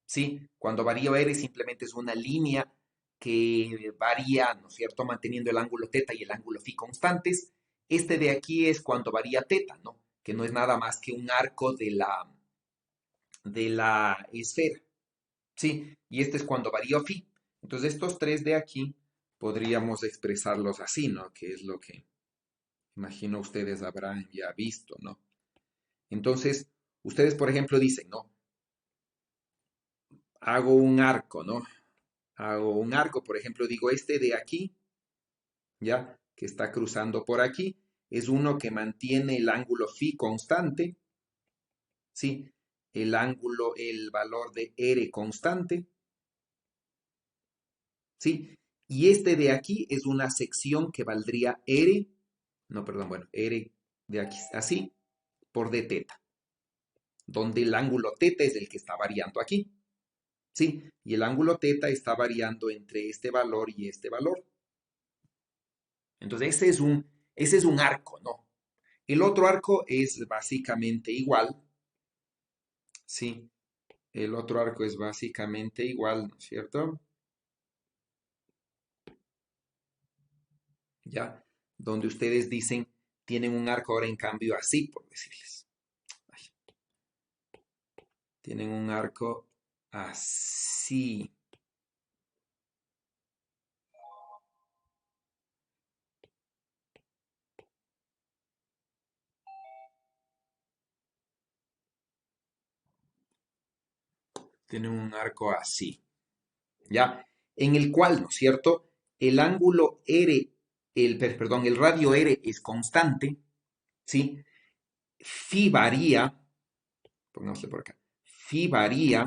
¿sí? Cuando varío R simplemente es una línea que varía, ¿no es cierto? Manteniendo el ángulo teta y el ángulo phi constantes. Este de aquí es cuando varía teta, ¿no? Que no es nada más que un arco de la esfera. Sí, y este es cuando varía phi. Entonces estos tres de aquí podríamos expresarlos así, ¿no? Que es lo que imagino ustedes habrán ya visto, ¿no? Entonces, ustedes, por ejemplo, dicen, ¿no? Hago un arco, ¿no? Hago un arco, por ejemplo, digo este de aquí, ¿ya? Que está cruzando por aquí, es uno que mantiene el ángulo phi constante, ¿sí? El ángulo, el valor de R constante, ¿sí? Y este de aquí es una sección que valdría R, no, perdón, bueno, R de aquí, así, por d teta, donde el ángulo teta es el que está variando aquí, ¿sí? Y el ángulo teta está variando entre este valor y este valor. Entonces, ese es un arco, ¿no? El otro arco es básicamente igual, ¿sí? El otro arco es básicamente igual, ¿no es cierto? ¿Ya? Donde ustedes dicen, tienen un arco ahora en cambio así, por decirles. Ay, tienen un arco así. Tienen un arco así. ¿Ya? En el cual, ¿no es cierto? El ángulo R, perdón, el radio R es constante, ¿sí? Phi varía, pongámosle por acá, phi varía,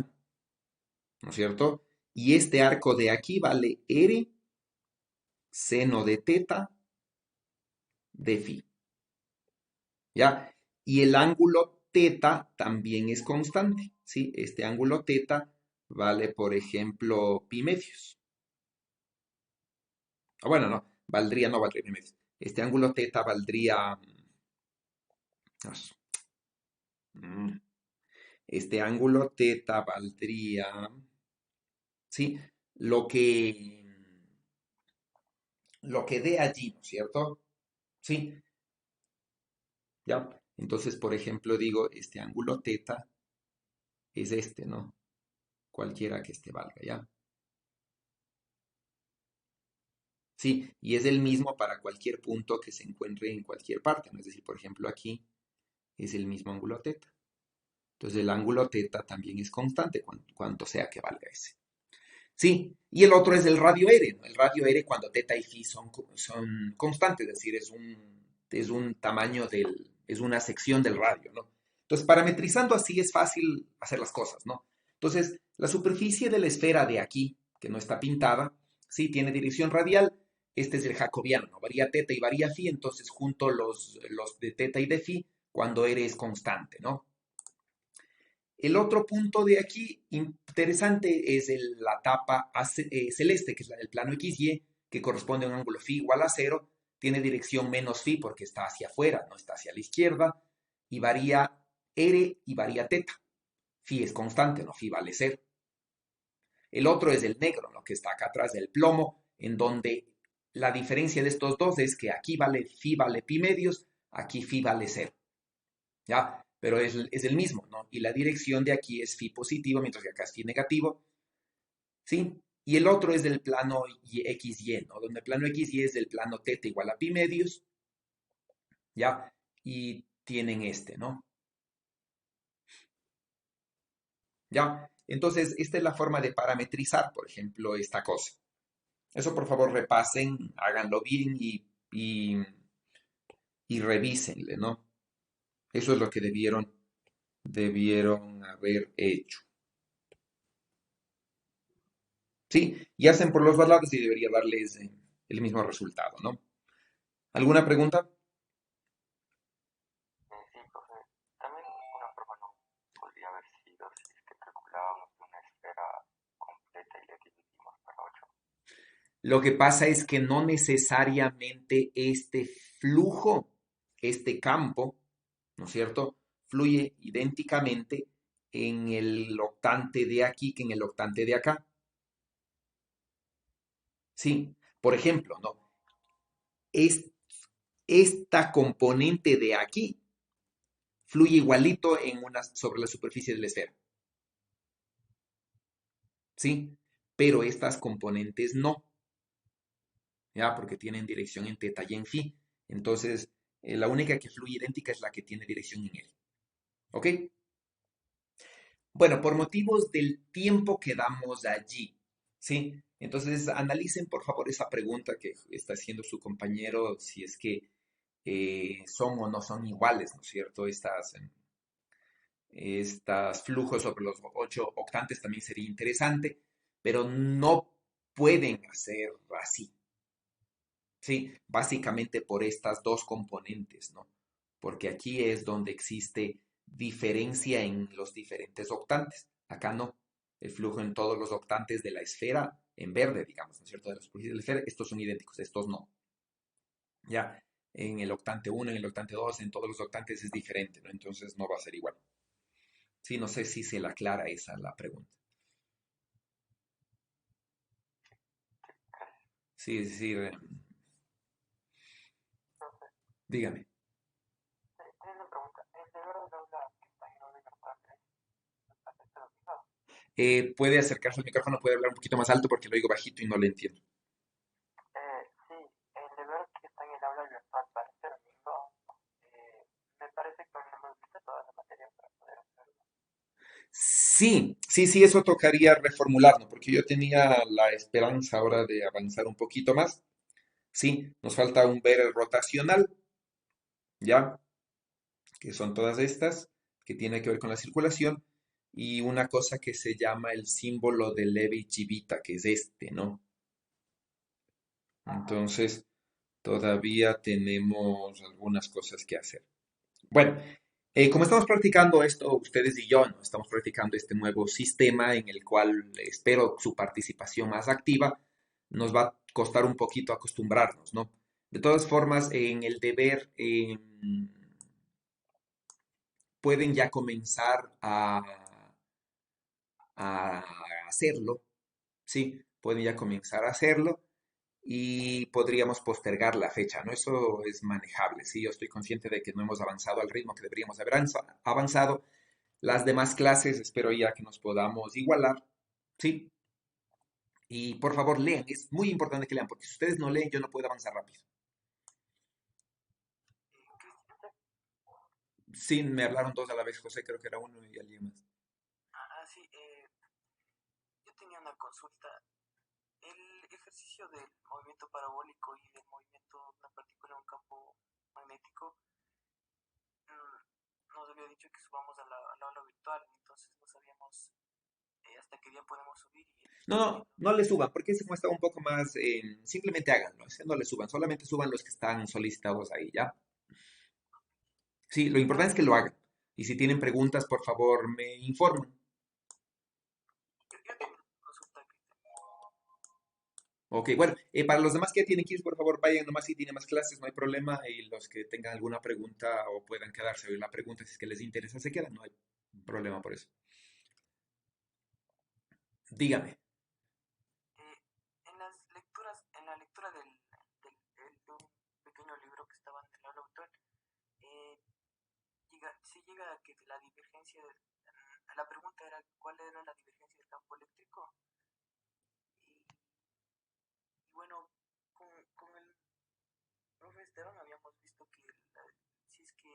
¿no es cierto? Y este arco de aquí vale R seno de teta de phi, ¿ya? Y el ángulo teta también es constante, ¿sí? Este ángulo teta vale, por ejemplo, pi medios. O bueno, no valdría pi medios. Este ángulo teta valdría... mm, este ángulo teta valdría, ¿sí? Lo que, lo que dé allí, ¿no es cierto? ¿Sí? ¿Ya? Entonces, por ejemplo, digo, este ángulo teta es este, ¿no? Cualquiera que este valga, ¿ya? Sí, y es el mismo para cualquier punto que se encuentre en cualquier parte, ¿no? Es decir, por ejemplo, aquí es el mismo ángulo teta. Entonces el ángulo teta también es constante, cuanto sea que valga ese. Sí, y el otro es el radio R, ¿no? El radio R cuando teta y phi son constantes, es decir, es un tamaño es una sección del radio, ¿no? Entonces, parametrizando así es fácil hacer las cosas, ¿no? Entonces, la superficie de la esfera de aquí, que no está pintada, sí, tiene dirección radial. Este es el jacobiano, ¿no? Varía teta y varía phi, entonces junto los de teta y de phi cuando R es constante, ¿no? El otro punto de aquí interesante es la tapa celeste, que es la del plano XY, que corresponde a un ángulo phi igual a 0, tiene dirección menos phi porque está hacia afuera, no está hacia la izquierda, y varía R y varía teta. Phi es constante, no phi vale 0. El otro es el negro, lo que está acá atrás del plomo, en donde la diferencia de estos dos es que aquí phi vale pi medios, aquí phi vale 0. ¿Ya? Pero es el mismo, ¿no? Y la dirección de aquí es phi positivo, mientras que acá es phi negativo, ¿sí? Y el otro es del plano XY, ¿no? Donde el plano XY es del plano teta igual a pi medios, ¿ya? Y tienen este, ¿no? ¿Ya? Entonces, esta es la forma de parametrizar, por ejemplo, esta cosa. Eso, por favor, repasen, háganlo bien y revísenle, ¿no? Eso es lo que debieron haber hecho. Sí, y hacen por los dos lados y debería darles el mismo resultado, ¿no? ¿Alguna pregunta? Sí, profe. También una forma no podría haber sido si es que calculábamos una esfera completa y le dividimos por 8. Lo que pasa es que no necesariamente este flujo, este campo, ¿no es cierto?, fluye idénticamente en el octante de aquí que en el octante de acá. Sí, por ejemplo, ¿no? Es, esta componente de aquí fluye igualito sobre la superficie de la esfera. ¿Sí? Pero estas componentes no, ¿ya? Porque tienen dirección en teta y en phi. Entonces, la única que fluye idéntica es la que tiene dirección en L. ¿Ok? Bueno, por motivos del tiempo que damos allí, ¿sí? Entonces, analicen por favor esa pregunta que está haciendo su compañero, si es que son o no son iguales, ¿no es cierto? Estas flujos sobre los 8 octantes también sería interesante, pero no pueden hacer así, ¿sí? Básicamente por estas dos componentes, ¿no? Porque aquí es donde existe diferencia en los diferentes octantes. Acá no. El flujo en todos los octantes de la esfera, en verde, digamos, ¿no es cierto? De la superficie de la esfera, estos son idénticos, estos no. Ya, en el octante 1, en el octante 2, en todos los octantes es diferente, ¿no? Entonces no va a ser igual. Sí, no sé si se le aclara esa la pregunta. Sí, sí, sí, Profe, dígame. tengo una pregunta. ¿El deber de aula que está en la libertad está determinado? ¿Puede acercarse al micrófono? ¿Puede hablar un poquito más alto porque lo oigo bajito y no le entiendo? Sí, el deber que está en el aula virtual para este domingo, me parece que no hemos visto toda la materia para poder hacerlo. Sí, sí, sí, eso tocaría reformularlo, porque yo tenía la esperanza ahora de avanzar un poquito más. Sí, nos falta un ver el rotacional, ¿ya? Que son todas estas, que tiene que ver con la circulación, y una cosa que se llama el símbolo de Levi-Civita, que es este, ¿no? Ajá. Entonces, todavía tenemos algunas cosas que hacer. Bueno, como estamos practicando esto, ustedes y yo, ¿no? Estamos practicando este nuevo sistema en el cual espero su participación más activa, nos va a costar un poquito acostumbrarnos, ¿no? De todas formas, en el deber pueden ya comenzar a hacerlo, ¿sí? Pueden ya comenzar a hacerlo y podríamos postergar la fecha, ¿no? Eso es manejable, ¿sí? Yo estoy consciente de que no hemos avanzado al ritmo que deberíamos haber avanzado. Las demás clases espero ya que nos podamos igualar, ¿sí? Y por favor, lean. Es muy importante que lean, porque si ustedes no leen, yo no puedo avanzar rápido. Cristian, Sí, me hablaron dos a la vez, José, creo que era uno y alguien más. sí, yo tenía una consulta. El ejercicio del movimiento parabólico y del movimiento de una partícula en un campo magnético nos había dicho que subamos a la aula virtual, entonces no sabíamos hasta qué día podemos subir y No, estaba no, viendo. no le suban, porque ese muestra un poco más, simplemente háganlo, ¿sí? No le suban, solamente suban los que están solicitados ahí, ¿ya? Sí, lo importante es que lo hagan. Y si tienen preguntas, por favor, me informan. Yo tengo una consulta, Cristian. Ok, bueno, para los demás que ya tienen que ir, por favor, vayan nomás si tienen más clases, no hay problema. Y los que tengan alguna pregunta o puedan quedarse a oír la pregunta, si es que les interesa, se quedan, no hay problema por eso. Dígame. En las lecturas, en la lectura de un pequeño libro que estaba en el aula virtual, eh, se llega a que la divergencia la pregunta era cuál era la divergencia del campo eléctrico y bueno, con el profe Esteban habíamos visto que si es que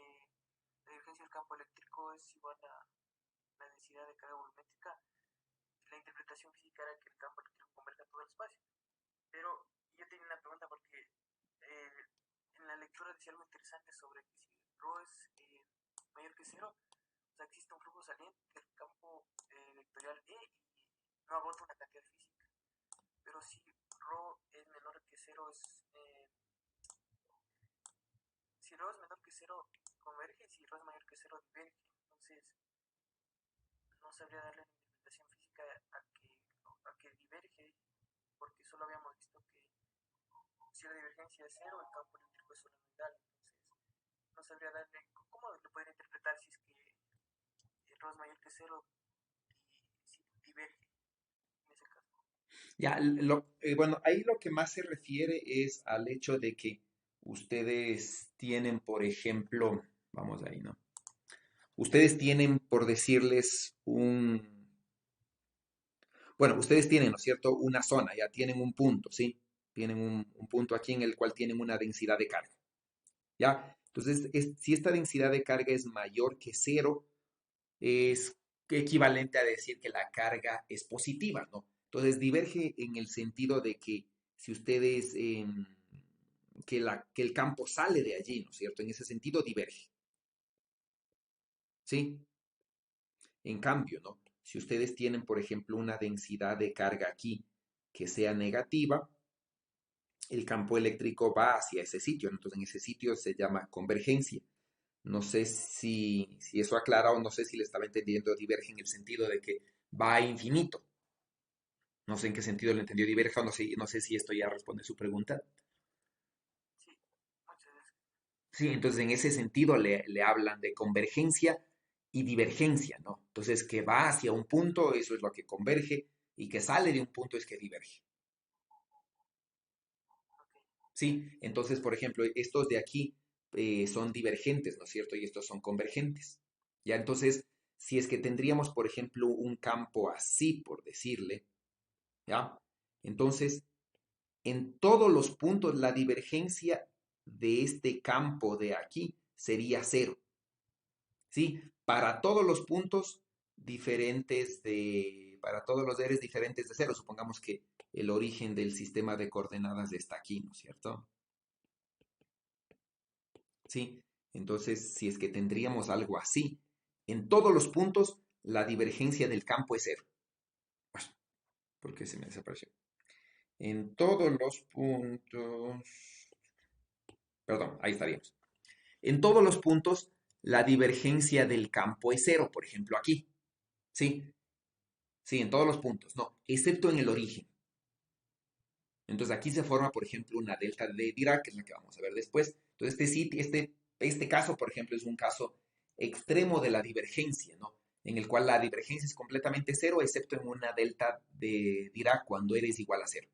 la divergencia del campo eléctrico es igual a la densidad de carga volumétrica, la interpretación física era que el campo eléctrico converge a todo el espacio. Pero yo tenía una pregunta porque eh, en la lectura decía algo interesante sobre que si ρ es mayor que cero, o sea, existe un flujo saliente del campo vectorial E y no agota una cantidad física. Pero si ρ es menor que cero, si ρ es menor que cero, converge, y si ρ es mayor que cero, diverge. Entonces, no sabría darle una interpretación física a que diverge, porque solo habíamos visto que si la divergencia es cero, el campo eléctrico es solo nominal. Entonces, no sabría darle, ¿cómo lo podría interpretar si es que el ρ es mayor que cero y si diverge en ese caso? Ya, bueno, ahí lo que más se refiere es al hecho de que ustedes tienen, por ejemplo, vamos ahí, ¿no? Ustedes tienen, por decirles, bueno, ustedes tienen, ¿no es cierto?, una zona, ya tienen un punto, ¿sí? Tienen un punto aquí en el cual tienen una densidad de carga, ¿ya? Entonces, si esta densidad de carga es mayor que cero, es equivalente a decir que la carga es positiva, ¿no? Entonces, diverge en el sentido de que si ustedes, que el campo sale de allí, ¿no es cierto? En ese sentido, diverge, ¿sí? En cambio, ¿no? Si ustedes tienen, por ejemplo, una densidad de carga aquí que sea negativa, el campo eléctrico va hacia ese sitio, ¿no? Entonces en ese sitio se llama convergencia. No sé si eso aclara o no sé si le estaba entendiendo diverge en el sentido de que va a infinito. No sé en qué sentido le entendió diverge o no sé si esto ya responde su pregunta. Sí, muchas veces. Sí, entonces en ese sentido le hablan de convergencia y divergencia, ¿no? Entonces que va hacia un punto, eso es lo que converge, y que sale de un punto es que diverge. Okay. Sí, entonces, por ejemplo, estos de aquí son divergentes, ¿no es cierto? Y estos son convergentes. Ya, entonces, si es que tendríamos, por ejemplo, un campo así, por decirle, ¿ya? Entonces, en todos los puntos, la divergencia de este campo de aquí sería cero, ¿sí? Para todos los puntos para todos los eres diferentes de cero, supongamos que el origen del sistema de coordenadas está aquí, ¿no es cierto? ¿Sí? Entonces, si es que tendríamos algo así, en todos los puntos la divergencia del campo es cero. Ay, ¿por qué se me desapareció? En todos los puntos, perdón, ahí estaríamos. En todos los puntos la divergencia del campo es cero, por ejemplo, aquí. ¿Sí? Sí, en todos los puntos, no, excepto en el origen. Entonces aquí se forma, por ejemplo, una delta de Dirac, que es la que vamos a ver después. Entonces este caso, por ejemplo, es un caso extremo de la divergencia, ¿no? En el cual la divergencia es completamente cero, excepto en una delta de Dirac cuando eres igual a cero.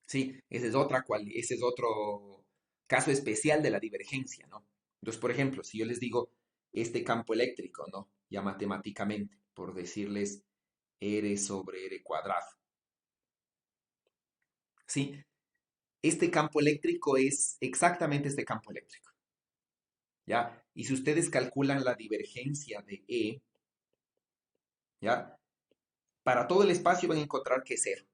Sí, ese es otro caso especial de la divergencia, ¿no? Entonces, por ejemplo, si yo les digo este campo eléctrico, ¿no? Ya matemáticamente, por decirles R sobre R cuadrado. ¿sí? Este campo eléctrico es exactamente este campo eléctrico, ¿ya? Y si ustedes calculan la divergencia de E, ¿ya? Para todo el espacio van a encontrar que es cero,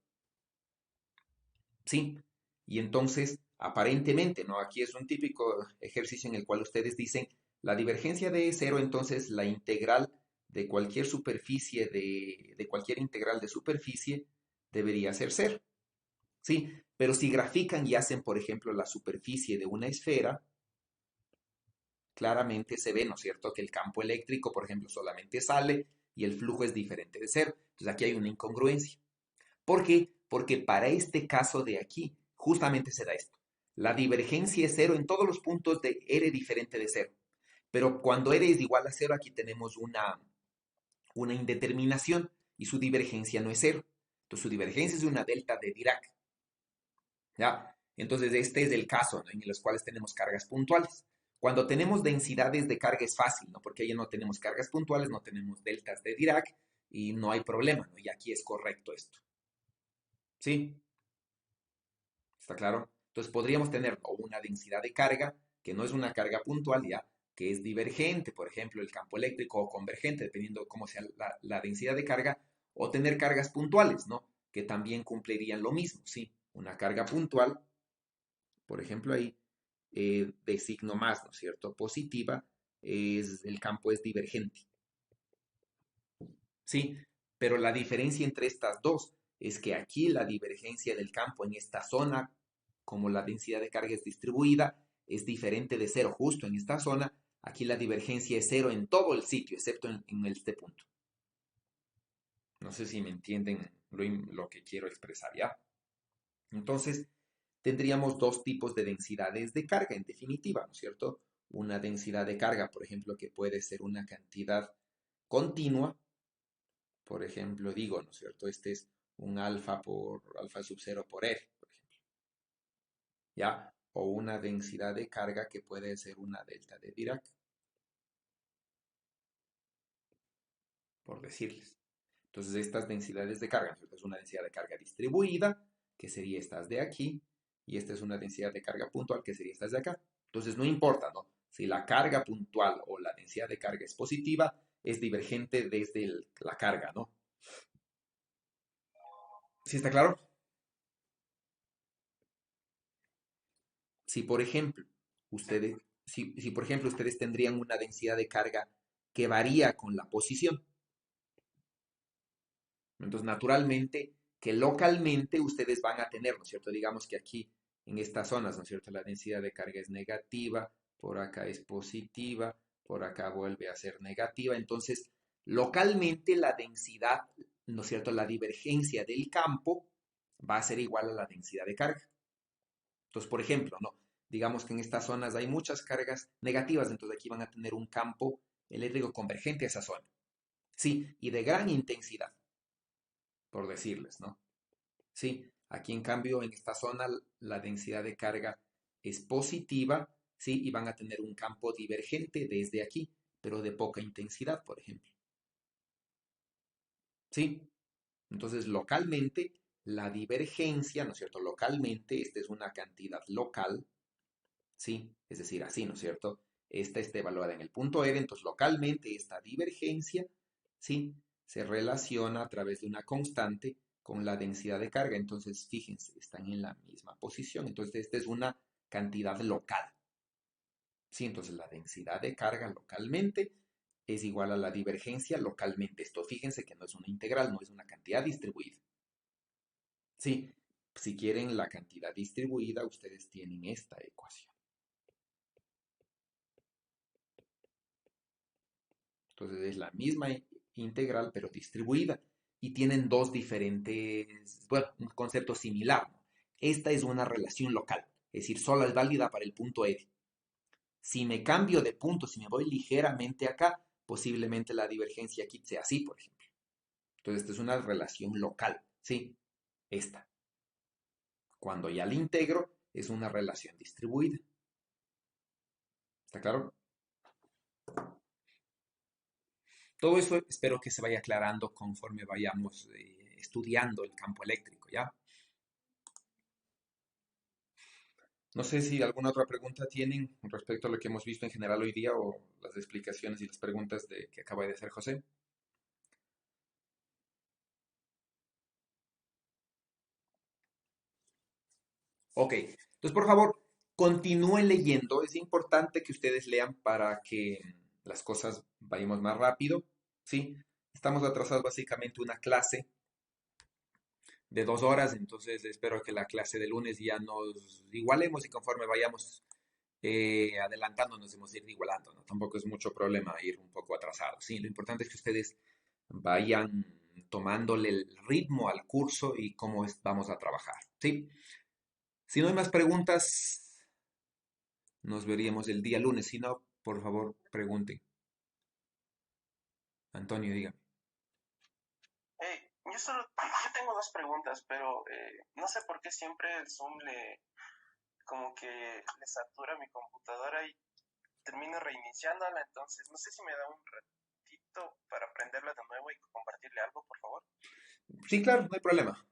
¿sí? Y entonces, aparentemente, ¿no? Aquí es un típico ejercicio en el cual ustedes dicen, la divergencia de E es cero, entonces la integral de cualquier superficie, de cualquier integral de superficie, debería ser cero, ¿sí? Pero si grafican y hacen, por ejemplo, la superficie de una esfera, claramente se ve, ¿no es cierto?, que el campo eléctrico, por ejemplo, solamente sale y el flujo es diferente de cero. Entonces aquí hay una incongruencia. ¿Por qué? Porque para este caso de aquí, justamente se da esto. La divergencia es cero en todos los puntos de R diferente de cero. Pero cuando R es igual a cero, aquí tenemos una indeterminación y su divergencia no es cero. Entonces su divergencia es una delta de Dirac. ¿Ya? Entonces este es el caso, ¿no?, en los cuales tenemos cargas puntuales. Cuando tenemos densidades de carga es fácil, ¿no? Porque ahí no tenemos cargas puntuales, no tenemos deltas de Dirac y no hay problema, ¿no? Y aquí es correcto esto. ¿Sí? ¿Está claro? Entonces podríamos tener o una densidad de carga, que no es una carga puntual ya, que es divergente, por ejemplo, el campo eléctrico, o convergente, dependiendo cómo sea la densidad de carga, o tener cargas puntuales, ¿no? Que también cumplirían lo mismo, ¿sí? Una carga puntual, por ejemplo, ahí, de signo más, ¿no es cierto? Positiva, el campo es divergente, ¿sí? Pero la diferencia entre estas dos es que aquí la divergencia del campo en esta zona, como la densidad de carga es distribuida, es diferente de cero justo en esta zona. Aquí la divergencia es cero en todo el sitio, excepto en este punto. No sé si me entienden lo que quiero expresar, ¿ya? Entonces, tendríamos dos tipos de densidades de carga, en definitiva, ¿no es cierto? Una densidad de carga, por ejemplo, que puede ser una cantidad continua, por ejemplo, digo, ¿no es cierto? Este es un alfa por alfa sub 0 por R, por ejemplo, ¿ya? O una densidad de carga que puede ser una delta de Dirac, por decirles. Entonces, estas densidades de carga, ¿no es cierto?, es una densidad de carga distribuida, que sería estas de aquí, y esta es una densidad de carga puntual, que sería estas de acá. Entonces, no importa, ¿no? Si la carga puntual o la densidad de carga es positiva, es divergente desde la carga, ¿no? ¿Sí está claro? Si por ejemplo, ustedes, si por ejemplo ustedes tendrían una densidad de carga que varía con la posición, entonces naturalmente que localmente ustedes van a tener, ¿no es cierto? Digamos que aquí en estas zonas, ¿no es cierto?, la densidad de carga es negativa, por acá es positiva, por acá vuelve a ser negativa. Entonces, localmente la densidad, ¿no es cierto?, la divergencia del campo va a ser igual a la densidad de carga. Entonces, por ejemplo, ¿no? Digamos que en estas zonas hay muchas cargas negativas, entonces aquí van a tener un campo eléctrico convergente a esa zona. Sí, y de gran intensidad, por decirles, ¿no? Sí, aquí en cambio en esta zona la densidad de carga es positiva, sí, y van a tener un campo divergente desde aquí, pero de poca intensidad, por ejemplo. Sí, entonces localmente la divergencia, ¿no es cierto? Localmente, esta es una cantidad local. ¿Sí? Es decir, así, ¿no es cierto? Esta está evaluada en el punto R, entonces localmente esta divergencia, ¿sí?, se relaciona a través de una constante con la densidad de carga. Entonces, fíjense, están en la misma posición. Entonces, esta es una cantidad local. ¿Sí? Entonces, la densidad de carga localmente es igual a la divergencia localmente. Esto, fíjense que no es una integral, no es una cantidad distribuida. Sí, si quieren la cantidad distribuida, ustedes tienen esta ecuación. Entonces es la misma integral, pero distribuida. Y tienen dos diferentes, bueno, un concepto similar, ¿no? Esta es una relación local, es decir, solo es válida para el punto R. Si me cambio de punto, si me voy ligeramente acá, posiblemente la divergencia aquí sea así, por ejemplo. Entonces, esta es una relación local, ¿sí? Esta. Cuando ya la integro, es una relación distribuida. ¿Está claro? Todo eso espero que se vaya aclarando conforme vayamos estudiando el campo eléctrico, ¿ya? No sé si alguna otra pregunta tienen respecto a lo que hemos visto en general hoy día o las explicaciones y las preguntas que acaba de hacer José. Ok, entonces por favor, continúen leyendo. Es importante que ustedes lean para que las cosas vayamos más rápido, ¿sí? Estamos atrasados básicamente una clase de 2 horas, entonces espero que la clase de lunes ya nos igualemos y conforme vayamos adelantando nos hemos de ir igualando, ¿no? Tampoco es mucho problema ir un poco atrasados, ¿sí? Lo importante es que ustedes vayan tomándole el ritmo al curso y cómo vamos a trabajar, ¿sí? Si no hay más preguntas, nos veríamos el día lunes. Si no, por favor, pregunten. Antonio, dígame. Yo tengo dos preguntas, pero no sé por qué siempre el Zoom como que le satura mi computadora y termino reiniciándola, entonces no sé si me da un ratito para prenderla de nuevo y compartirle algo, por favor. Sí, claro, no hay problema.